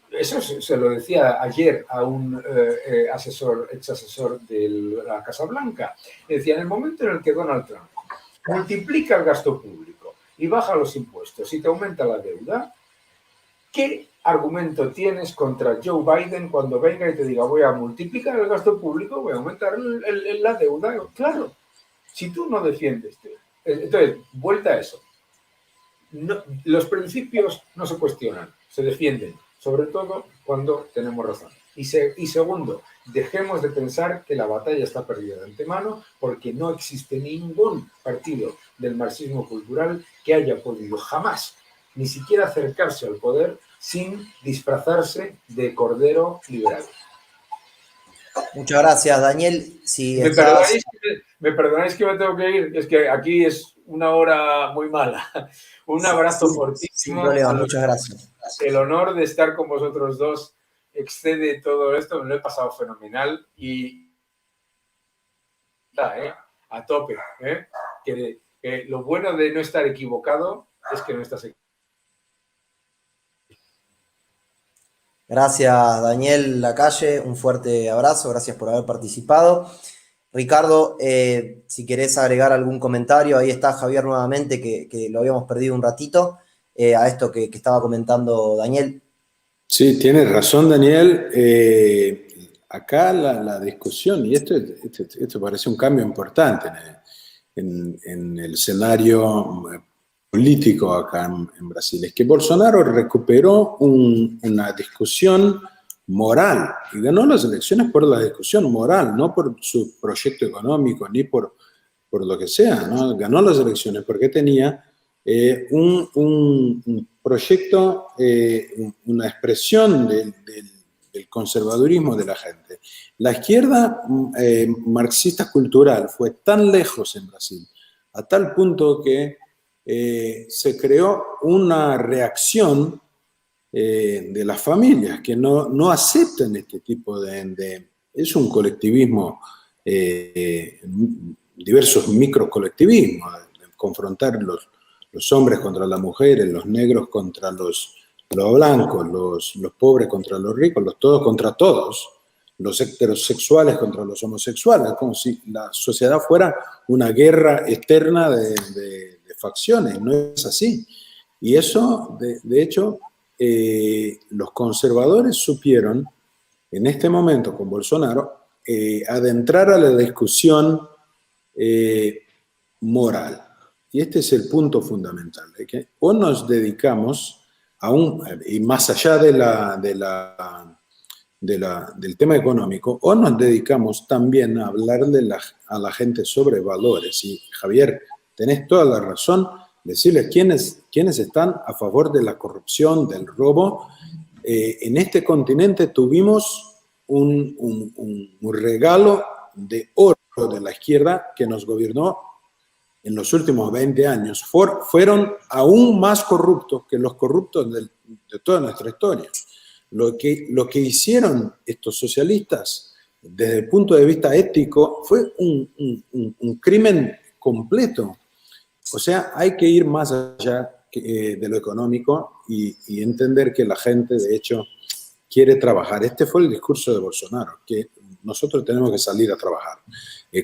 eso se lo decía ayer a un ex asesor de la Casa Blanca, decía, en el momento en el que Donald Trump multiplica el gasto público y baja los impuestos y te aumenta la deuda, ¿qué argumento tienes contra Joe Biden cuando venga y te diga voy a multiplicar el gasto público, voy a aumentar la deuda? Claro. Si tú no defiendes, entonces, vuelta a eso. No, los principios no se cuestionan, se defienden, sobre todo cuando tenemos razón. Y segundo, dejemos de pensar que la batalla está perdida de antemano, porque no existe ningún partido del marxismo cultural que haya podido jamás ni siquiera acercarse al poder sin disfrazarse de cordero liberal. Muchas gracias, Daniel. Si ¿Me perdonáis que me tengo que ir? Es que aquí es una hora muy mala. Un abrazo fortísimo. Sin problema, muchas gracias. El honor de estar con vosotros dos excede todo esto. Me lo he pasado fenomenal y a tope. Que lo bueno de no estar equivocado es que no estás equivocado. Gracias, Daniel Lacalle, un fuerte abrazo, gracias por haber participado. Ricardo, si querés agregar algún comentario, ahí está Javier nuevamente, que lo habíamos perdido un ratito, a esto que estaba comentando Daniel. Sí, tienes razón, Daniel. Acá la discusión, y esto parece un cambio importante en el escenario político acá en Brasil, es que Bolsonaro recuperó una discusión moral y ganó las elecciones por la discusión moral, no por su proyecto económico ni por lo que sea, ¿no? Ganó las elecciones porque tenía un proyecto, una expresión del conservadurismo de la gente. La izquierda marxista cultural fue tan lejos en Brasil, a tal punto que se creó una reacción de las familias que no aceptan este tipo es un colectivismo, diversos microcolectivismos, confrontar los hombres contra las mujeres, los negros contra los blancos, los pobres contra los ricos, todos contra todos, los heterosexuales contra los homosexuales, como si la sociedad fuera una guerra externa de facciones, no es así. Y eso, de hecho, los conservadores supieron, en este momento con Bolsonaro, adentrar a la discusión moral. Y este es el punto fundamental, de que o nos dedicamos y más allá del tema económico, o nos dedicamos también a hablarle a la gente sobre valores. Y Javier, tenés toda la razón, decirles quiénes están a favor de la corrupción, del robo. En este continente tuvimos un regalo de oro de la izquierda que nos gobernó en los últimos 20 años. Fueron aún más corruptos que los corruptos de toda nuestra historia. Lo que hicieron estos socialistas desde el punto de vista ético fue un crimen completo. O sea, hay que ir más allá de lo económico y entender que la gente, de hecho, quiere trabajar. Este fue el discurso de Bolsonaro, que nosotros tenemos que salir a trabajar.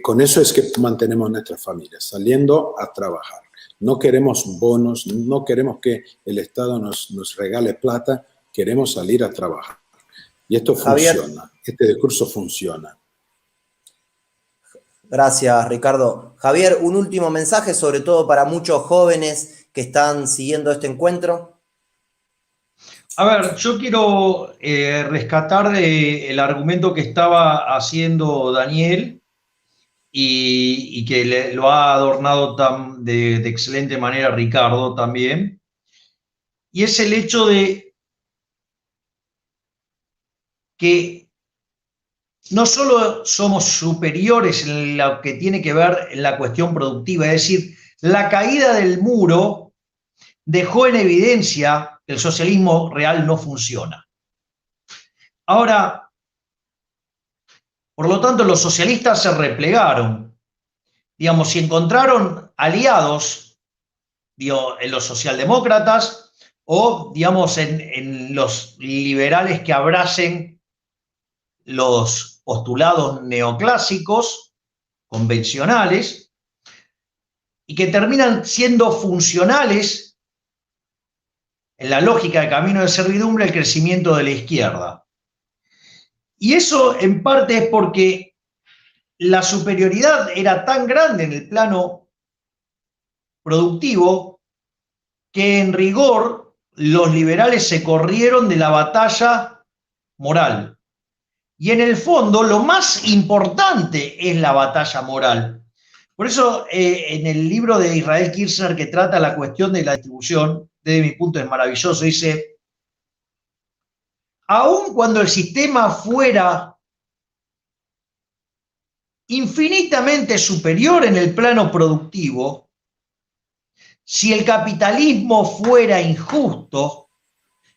Con eso es que mantenemos nuestras familias, saliendo a trabajar. No queremos bonos, no queremos que el Estado nos regale plata, queremos salir a trabajar. Y esto funciona, este discurso funciona. Gracias, Ricardo. Javier, un último mensaje, sobre todo para muchos jóvenes que están siguiendo este encuentro. A ver, yo quiero rescatar el argumento que estaba haciendo Daniel y que lo ha adornado de excelente manera Ricardo también, y es el hecho de que no solo somos superiores en lo que tiene que ver en la cuestión productiva, es decir, la caída del muro dejó en evidencia que el socialismo real no funciona. Ahora, por lo tanto, los socialistas se replegaron, digamos, y encontraron aliados, digo, en los socialdemócratas o, digamos, en los liberales que abracen los postulados neoclásicos, convencionales, y que terminan siendo funcionales en la lógica de camino de servidumbre el crecimiento de la izquierda. Y eso en parte es porque la superioridad era tan grande en el plano productivo que en rigor los liberales se corrieron de la batalla moral. Y en el fondo lo más importante es la batalla moral. Por eso en el libro de Israel Kirzner que trata la cuestión de la distribución, desde mi punto es maravilloso, dice: aun cuando el sistema fuera infinitamente superior en el plano productivo, si el capitalismo fuera injusto,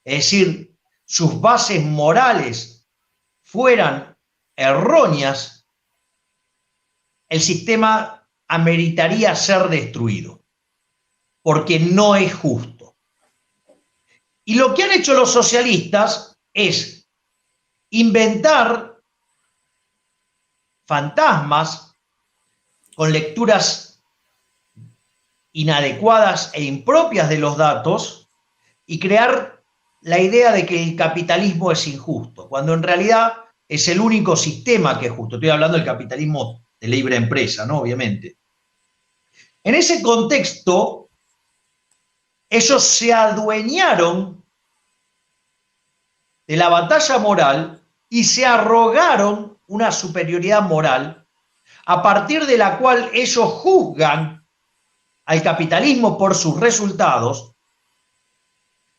es decir, sus bases morales fueran erróneas, el sistema ameritaría ser destruido, porque no es justo. Y lo que han hecho los socialistas es inventar fantasmas con lecturas inadecuadas e impropias de los datos y crear la idea de que el capitalismo es injusto, cuando en realidad es el único sistema que es justo. Estoy hablando del capitalismo de libre empresa, ¿no? Obviamente. En ese contexto, ellos se adueñaron de la batalla moral y se arrogaron una superioridad moral a partir de la cual ellos juzgan al capitalismo por sus resultados,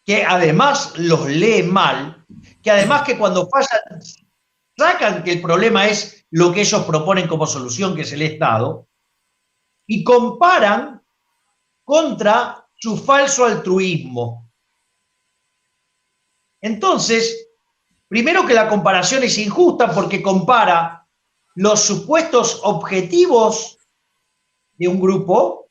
que además los lee mal, que además que cuando fallan sacan que el problema es lo que ellos proponen como solución, que es el Estado, y comparan contra su falso altruismo. Entonces, primero que la comparación es injusta porque compara los supuestos objetivos de un grupo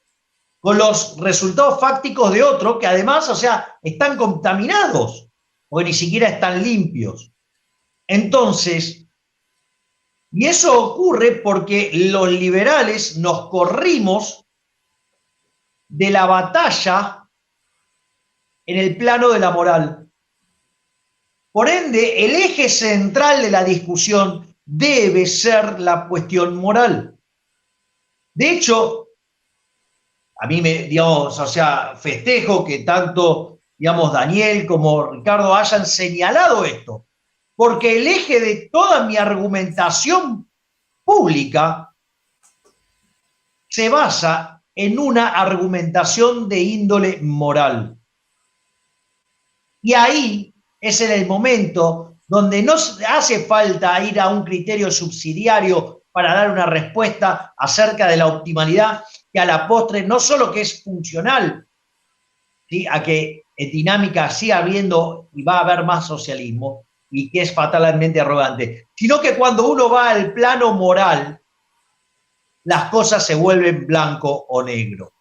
con los resultados fácticos de otro, que además, o sea, están contaminados, o ni siquiera están limpios. Entonces, y eso ocurre porque los liberales nos corrimos de la batalla en el plano de la moral. Por ende, el eje central de la discusión debe ser la cuestión moral. De hecho, a mí digamos, o sea, festejo que tanto, digamos, Daniel como Ricardo hayan señalado esto, porque el eje de toda mi argumentación pública se basa en una argumentación de índole moral. Y ahí es en el momento donde no hace falta ir a un criterio subsidiario para dar una respuesta acerca de la optimalidad, que a la postre no solo que es funcional, ¿sí?, a que en dinámica siga habiendo y va a haber más socialismo, y que es fatalmente arrogante, sino que cuando uno va al plano moral, las cosas se vuelven blanco o negro.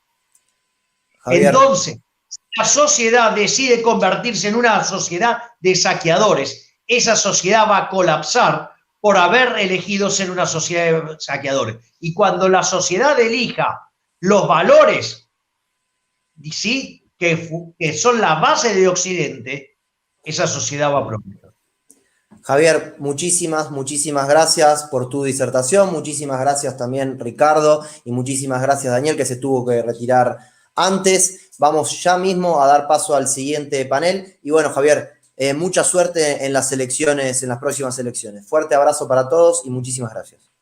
Javier. Entonces, la sociedad decide convertirse en una sociedad de saqueadores, esa sociedad va a colapsar por haber elegido ser una sociedad de saqueadores. Y cuando la sociedad elija los valores, ¿sí?, que son la base de Occidente, esa sociedad va a progresar. Javier, muchísimas gracias por tu disertación, muchísimas gracias también Ricardo y muchísimas gracias Daniel, que se tuvo que retirar antes. Vamos ya mismo a dar paso al siguiente panel y bueno, Javier, mucha suerte en las elecciones, en las próximas elecciones. Fuerte abrazo para todos y muchísimas gracias.